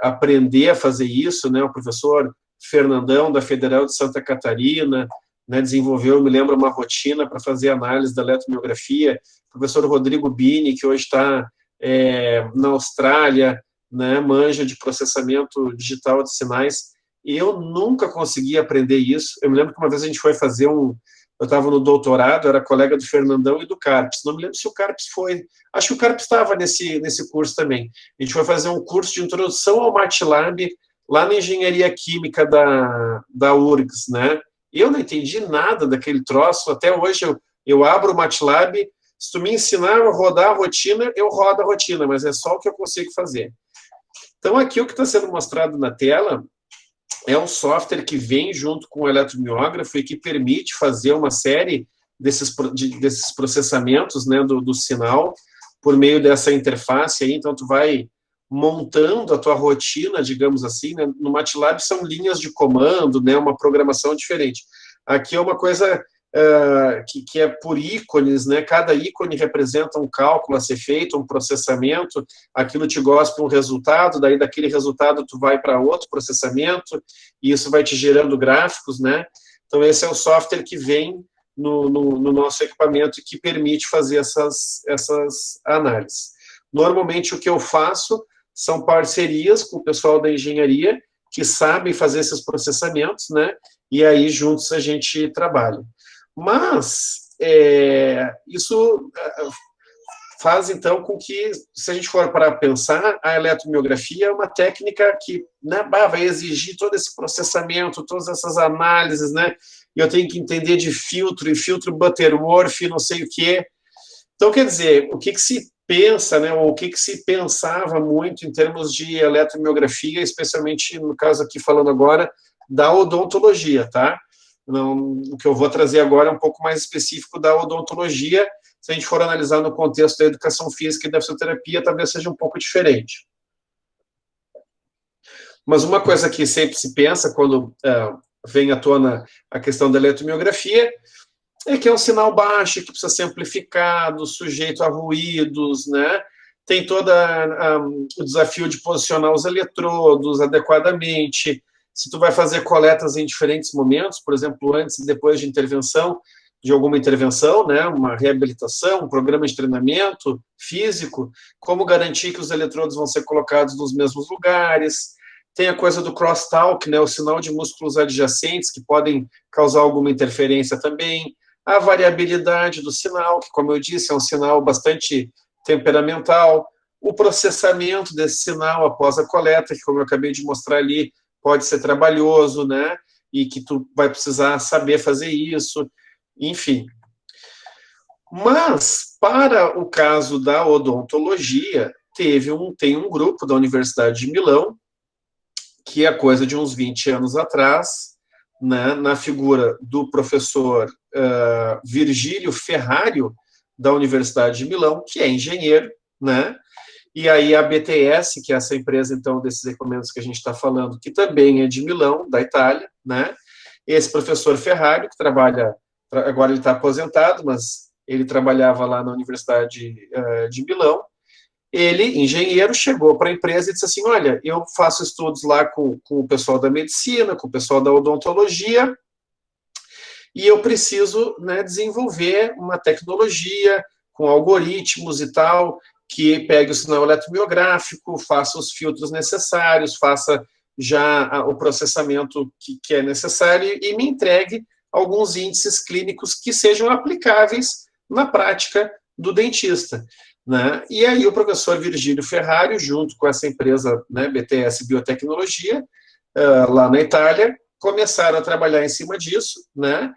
aprender a fazer isso, né, o professor Fernandão, da Federal de Santa Catarina, né, desenvolveu, eu me lembro, uma rotina para fazer análise da eletromiografia, o professor Rodrigo Bini, que hoje está na Austrália, né, manja de processamento digital de sinais, e eu nunca consegui aprender isso. Eu me lembro que uma vez a gente foi fazer eu estava no doutorado, era colega do Fernandão e do Carpes, não me lembro se o Carpes foi, acho que o Carpes estava nesse curso também. A gente foi fazer um curso de introdução ao MATLAB lá na engenharia química da URGS, né? Eu não entendi nada daquele troço, até hoje Eu abro o MATLAB, se tu me ensinar a rodar a rotina, eu rodo a rotina, mas é só o que eu consigo fazer. Então, aqui o que está sendo mostrado na tela é um software que vem junto com o eletromiógrafo e que permite fazer uma série desses processamentos, né, do sinal por meio dessa interface aí. Então, tu vai montando a tua rotina, digamos assim, né? No MATLAB são linhas de comando, né, uma programação diferente. Aqui é uma coisa que é por ícones, né? Cada ícone representa um cálculo a ser feito, um processamento, aquilo te gospe um resultado, daí daquele resultado tu vai para outro processamento, e isso vai te gerando gráficos, né? Então esse é o software que vem no nosso equipamento e que permite fazer essas análises. Normalmente o que eu faço são parcerias com o pessoal da engenharia que sabem fazer esses processamentos, né? E aí juntos a gente trabalha. Mas isso faz, então, com que, se a gente for para pensar, a eletromiografia é uma técnica que, né, vai exigir todo esse processamento, todas essas análises, né? E eu tenho que entender de filtro, e filtro Butterworth, não sei o quê. Então, quer dizer, o que se pensa, né, ou o que se pensava muito em termos de eletromiografia, especialmente, no caso aqui falando agora, da odontologia, tá? Não, o que eu vou trazer agora é um pouco mais específico da odontologia. Se a gente for analisar no contexto da educação física e da fisioterapia, talvez seja um pouco diferente. Mas uma coisa que sempre se pensa quando vem à tona a questão da eletromiografia é que é um sinal baixo, que precisa ser amplificado, sujeito a ruídos, né? Tem todo o desafio de posicionar os eletrodos adequadamente. Se tu vai fazer coletas em diferentes momentos, por exemplo, antes e depois de alguma intervenção, né, uma reabilitação, um programa de treinamento físico, como garantir que os eletrodos vão ser colocados nos mesmos lugares. Tem a coisa do crosstalk, né, o sinal de músculos adjacentes que podem causar alguma interferência também. A variabilidade do sinal, que, como eu disse, é um sinal bastante temperamental. O processamento desse sinal após a coleta, que, como eu acabei de mostrar ali, pode ser trabalhoso, né? E que tu vai precisar saber fazer isso, enfim. Mas, para o caso da odontologia, tem um grupo da Universidade de Milão, que é coisa de uns 20 anos atrás, né, na figura do professor Virgílio Ferrario, da Universidade de Milão, que é engenheiro, né? E aí a BTS, que é essa empresa, então, desses equipamentos que a gente está falando, que também é de Milão, da Itália, né? Esse professor Ferrari, que trabalha, agora ele está aposentado, mas ele trabalhava lá na Universidade de Milão. Ele, engenheiro, chegou para a empresa e disse assim, olha, eu faço estudos lá com o pessoal da medicina, com o pessoal da odontologia, e eu preciso, né, desenvolver uma tecnologia com algoritmos e tal, que pegue o sinal eletromiográfico, faça os filtros necessários, faça já o processamento que é necessário e me entregue alguns índices clínicos que sejam aplicáveis na prática do dentista, né? E aí o professor Virgílio Ferrari, junto com essa empresa, né, BTS Biotecnologia, lá na Itália, começaram a trabalhar em cima disso, né?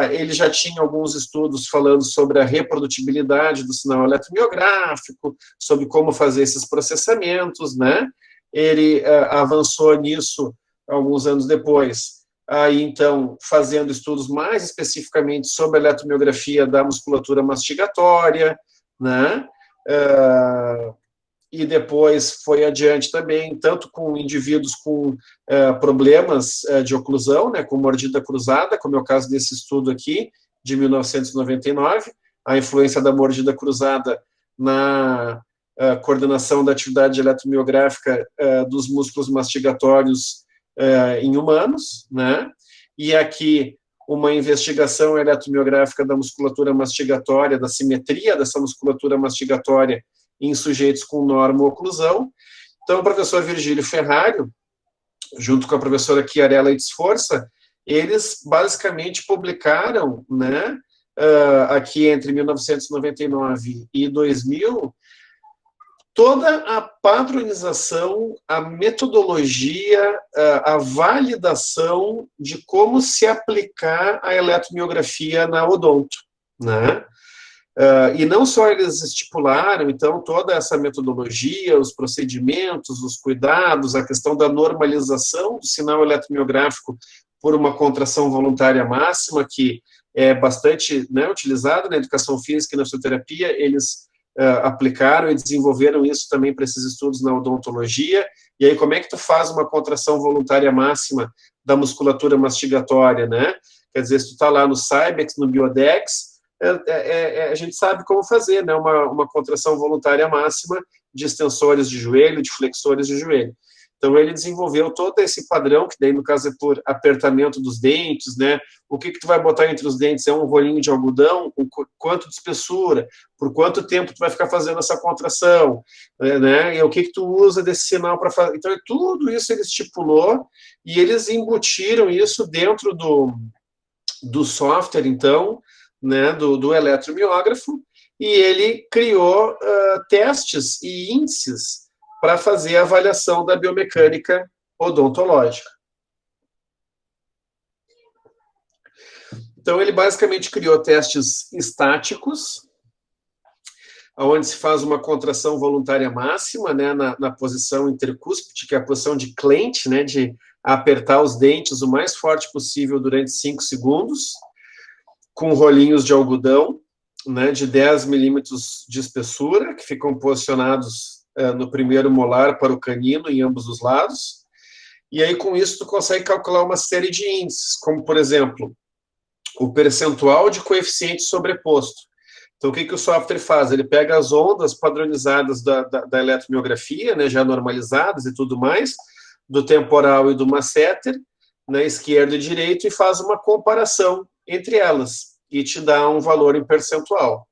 Ele já tinha alguns estudos falando sobre a reprodutibilidade do sinal eletromiográfico, sobre como fazer esses processamentos, né? Ele avançou nisso alguns anos depois, aí então fazendo estudos mais especificamente sobre a eletromiografia da musculatura mastigatória, né? E depois foi adiante também, tanto com indivíduos com problemas de oclusão, né, com mordida cruzada, como é o caso desse estudo aqui, de 1999, a influência da mordida cruzada na coordenação da atividade eletromiográfica dos músculos mastigatórios em humanos, né, e aqui uma investigação eletromiográfica da musculatura mastigatória, da simetria dessa musculatura mastigatória em sujeitos com normo-oclusão. Então, o professor Virgílio Ferrario, junto com a professora Chiarella Sforza, eles basicamente publicaram, né, aqui entre 1999 e 2000, toda a padronização, a metodologia, a validação de como se aplicar a eletromiografia na odonto, né? E não só eles estipularam, então, toda essa metodologia, os procedimentos, os cuidados, a questão da normalização do sinal eletromiográfico por uma contração voluntária máxima, que é bastante, né, utilizado na educação física e na fisioterapia, eles aplicaram e desenvolveram isso também para esses estudos na odontologia. E aí, como é que tu faz uma contração voluntária máxima da musculatura mastigatória, né? Quer dizer, se tu está lá no Cybex, no Biodex, a gente sabe como fazer, né, uma contração voluntária máxima de extensores de joelho, de flexores de joelho. Então, ele desenvolveu todo esse padrão, que daí, no caso, é por apertamento dos dentes, né, o que tu vai botar entre os dentes é um rolinho de algodão, com quanto de espessura, por quanto tempo tu vai ficar fazendo essa contração, né, e o que tu usa desse sinal para fazer. Então, tudo isso ele estipulou, e eles embutiram isso dentro do software, então, né, do eletromiógrafo, e ele criou testes e índices para fazer a avaliação da biomecânica odontológica. Então, ele basicamente criou testes estáticos, onde se faz uma contração voluntária máxima, né, na posição intercúspide, que é a posição de clench, né, de apertar os dentes o mais forte possível durante 5 segundos, com rolinhos de algodão, né, de 10 milímetros de espessura, que ficam posicionados no primeiro molar para o canino, em ambos os lados. E aí, com isso, tu consegue calcular uma série de índices, como, por exemplo, o percentual de coeficiente sobreposto. Então, o que o software faz? Ele pega as ondas padronizadas da eletromiografia, né, já normalizadas e tudo mais, do temporal e do masseter, né, esquerdo e direito, e faz uma comparação entre elas, e te dá um valor em percentual.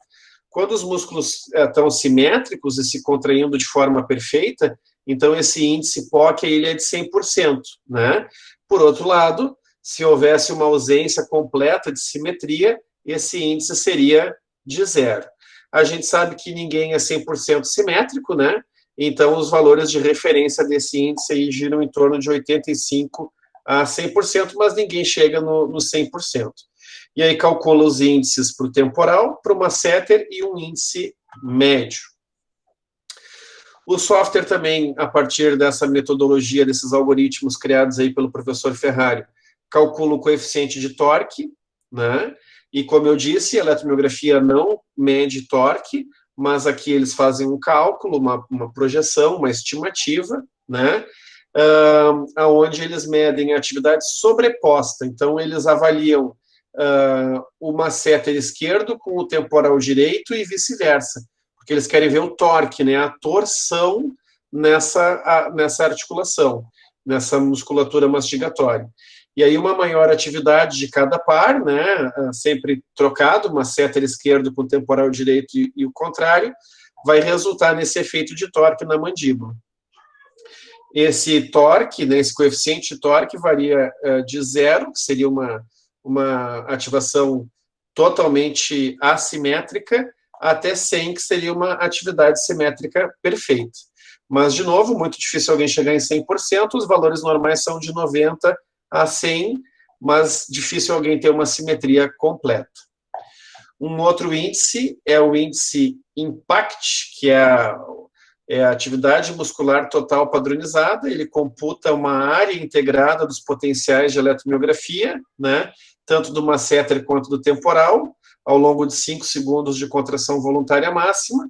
Quando os músculos estão simétricos e se contraindo de forma perfeita, então esse índice POC ele é de 100%, né? Por outro lado, se houvesse uma ausência completa de simetria, esse índice seria de 0. A gente sabe que ninguém é 100% simétrico, né? Então, os valores de referência desse índice aí giram em torno de 85% a 100%, mas ninguém chega no 100%. E aí calcula os índices para o temporal, para o masseter e um índice médio. O software também, a partir dessa metodologia, desses algoritmos criados aí pelo professor Ferrari, calcula o coeficiente de torque, né? E como eu disse, a eletromiografia não mede torque, mas aqui eles fazem um cálculo, uma projeção, uma estimativa, né? Onde eles medem a atividade sobreposta. Então, eles avaliam o masseter esquerdo com o temporal direito e vice-versa, porque eles querem ver o torque, né, a torção nessa articulação, nessa musculatura mastigatória. E aí uma maior atividade de cada par, né, sempre trocado, masseter esquerdo com o temporal direito e o contrário, vai resultar nesse efeito de torque na mandíbula. Esse torque, né, esse coeficiente de torque varia de 0, que seria uma ativação totalmente assimétrica, até 100, que seria uma atividade simétrica perfeita. Mas, de novo, muito difícil alguém chegar em 100%, os valores normais são de 90 a 100, mas difícil alguém ter uma simetria completa. Um outro índice é o índice IMPACT, que é a atividade muscular total padronizada. Ele computa uma área integrada dos potenciais de eletromiografia, né, tanto do masseter quanto do temporal, ao longo de 5 segundos de contração voluntária máxima.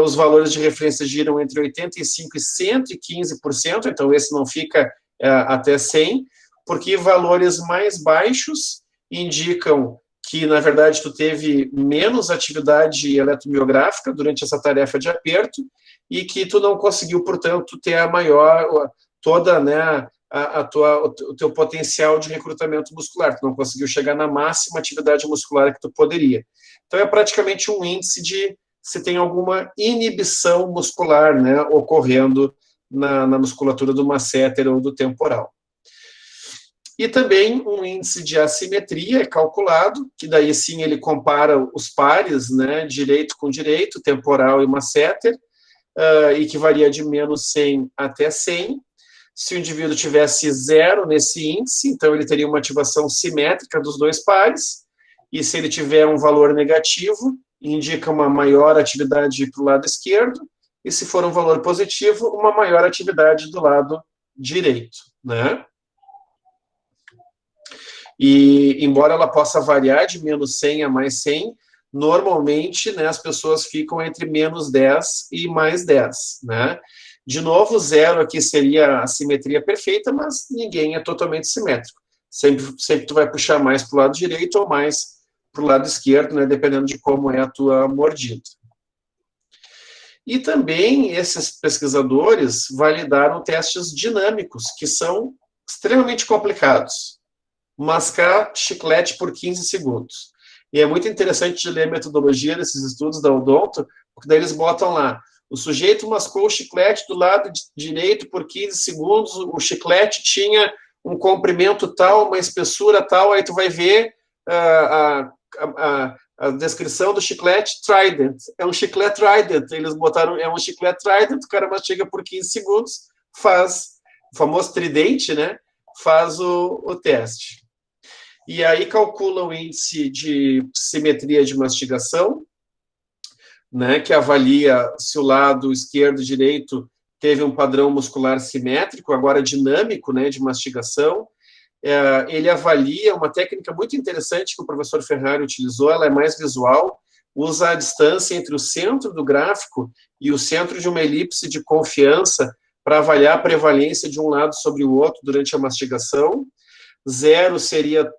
Os valores de referência giram entre 85% e 115%, então esse não fica até 100%, porque valores mais baixos indicam que, na verdade, tu teve menos atividade eletromiográfica durante essa tarefa de aperto e que tu não conseguiu, portanto, ter a maior, toda, né, o teu potencial de recrutamento muscular, tu não conseguiu chegar na máxima atividade muscular que tu poderia. Então, é praticamente um índice de se tem alguma inibição muscular, né, ocorrendo na musculatura do masseter ou do temporal. E também um índice de assimetria é calculado, que daí sim ele compara os pares, né, direito com direito, temporal e masseter, e que varia de menos 100 até 100. Se o indivíduo tivesse 0 nesse índice, então ele teria uma ativação simétrica dos dois pares, e se ele tiver um valor negativo, indica uma maior atividade para o lado esquerdo, e se for um valor positivo, uma maior atividade do lado direito, né? E, embora ela possa variar de menos 100 a mais 100, normalmente, né, as pessoas ficam entre menos 10 e mais 10, né? De novo, zero aqui seria a simetria perfeita, mas ninguém é totalmente simétrico. Sempre tu vai puxar mais para o lado direito ou mais para o lado esquerdo, né, dependendo de como é a tua mordida. E também esses pesquisadores validaram testes dinâmicos, que são extremamente complicados. Mascar chiclete por 15 segundos. E é muito interessante de ler a metodologia desses estudos da Odonto, porque daí eles botam lá, o sujeito mascou o chiclete do lado direito por 15 segundos, o chiclete tinha um comprimento tal, uma espessura tal, aí tu vai ver a descrição do chiclete Trident. É um chiclete Trident, eles botaram, é um chiclete Trident, o cara mastiga por 15 segundos, faz o famoso tridente, né? Faz o teste. E aí calcula o índice de simetria de mastigação, né, que avalia se o lado esquerdo e direito teve um padrão muscular simétrico, agora dinâmico, né, de mastigação. Ele avalia uma técnica muito interessante que o professor Ferrari utilizou, ela é mais visual, usa a distância entre o centro do gráfico e o centro de uma elipse de confiança para avaliar a prevalência de um lado sobre o outro durante a mastigação. 0 seria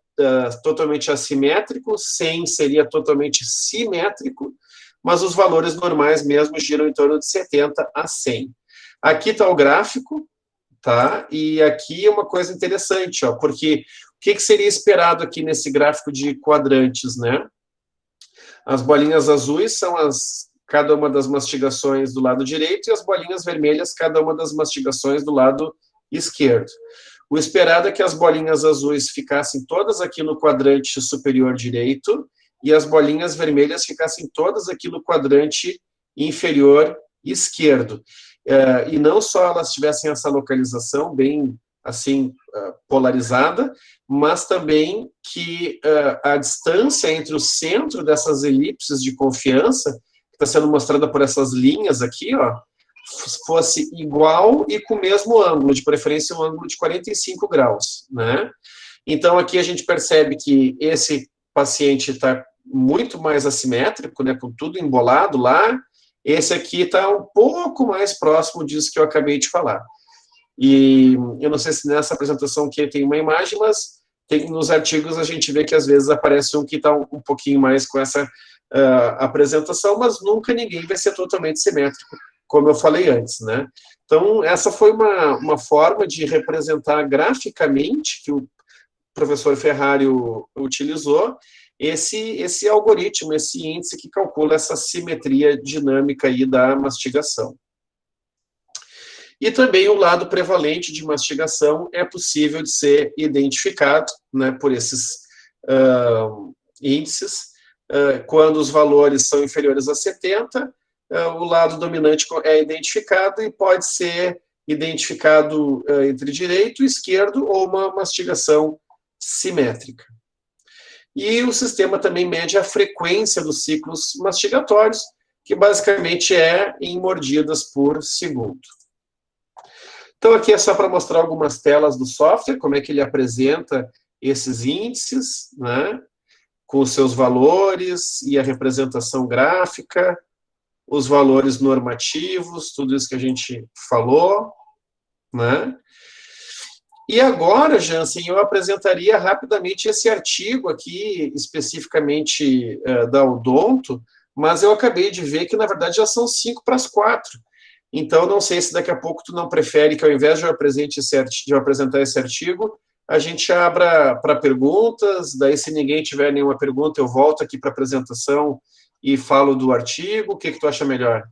totalmente assimétrico, 100 seria totalmente simétrico, mas os valores normais mesmo giram em torno de 70 a 100. Aqui está o gráfico, tá? E aqui é uma coisa interessante, ó, porque o que seria esperado aqui nesse gráfico de quadrantes, né? As bolinhas azuis são cada uma das mastigações do lado direito e as bolinhas vermelhas, cada uma das mastigações do lado esquerdo. O esperado é que as bolinhas azuis ficassem todas aqui no quadrante superior direito e as bolinhas vermelhas ficassem todas aqui no quadrante inferior esquerdo. E não só elas tivessem essa localização bem, assim, polarizada, mas também que a distância entre o centro dessas elipses de confiança, que está sendo mostrada por essas linhas aqui, ó, fosse igual e com o mesmo ângulo, de preferência um ângulo de 45 graus, né? Então, aqui a gente percebe que esse paciente está muito mais assimétrico, né, com tudo embolado lá. Esse aqui está um pouco mais próximo disso que eu acabei de falar. E eu não sei se nessa apresentação aqui tem uma imagem, mas nos artigos a gente vê que às vezes aparece um que está um pouquinho mais com essa apresentação, mas nunca ninguém vai ser totalmente simétrico, como eu falei antes, né? Então, essa foi uma forma de representar graficamente que o professor Ferrari utilizou, esse algoritmo, esse índice que calcula essa simetria dinâmica aí da mastigação. E também o lado prevalente de mastigação é possível de ser identificado, né, por esses índices. Quando os valores são inferiores a 70, o lado dominante é identificado e pode ser identificado entre direito e esquerdo ou uma mastigação simétrica. E o sistema também mede a frequência dos ciclos mastigatórios, que basicamente é em mordidas por segundo. Então, aqui é só para mostrar algumas telas do software, como é que ele apresenta esses índices, né, com os seus valores e a representação gráfica, os valores normativos, tudo isso que a gente falou, né? E agora, Jansen, eu apresentaria rapidamente esse artigo aqui, especificamente da Odonto, mas eu acabei de ver que, na verdade, já são 5 para as 4. Então, não sei se daqui a pouco tu não prefere que, ao invés de eu apresentar esse artigo, a gente abra para perguntas, daí se ninguém tiver nenhuma pergunta, eu volto aqui para a apresentação e falo do artigo. O que tu acha melhor?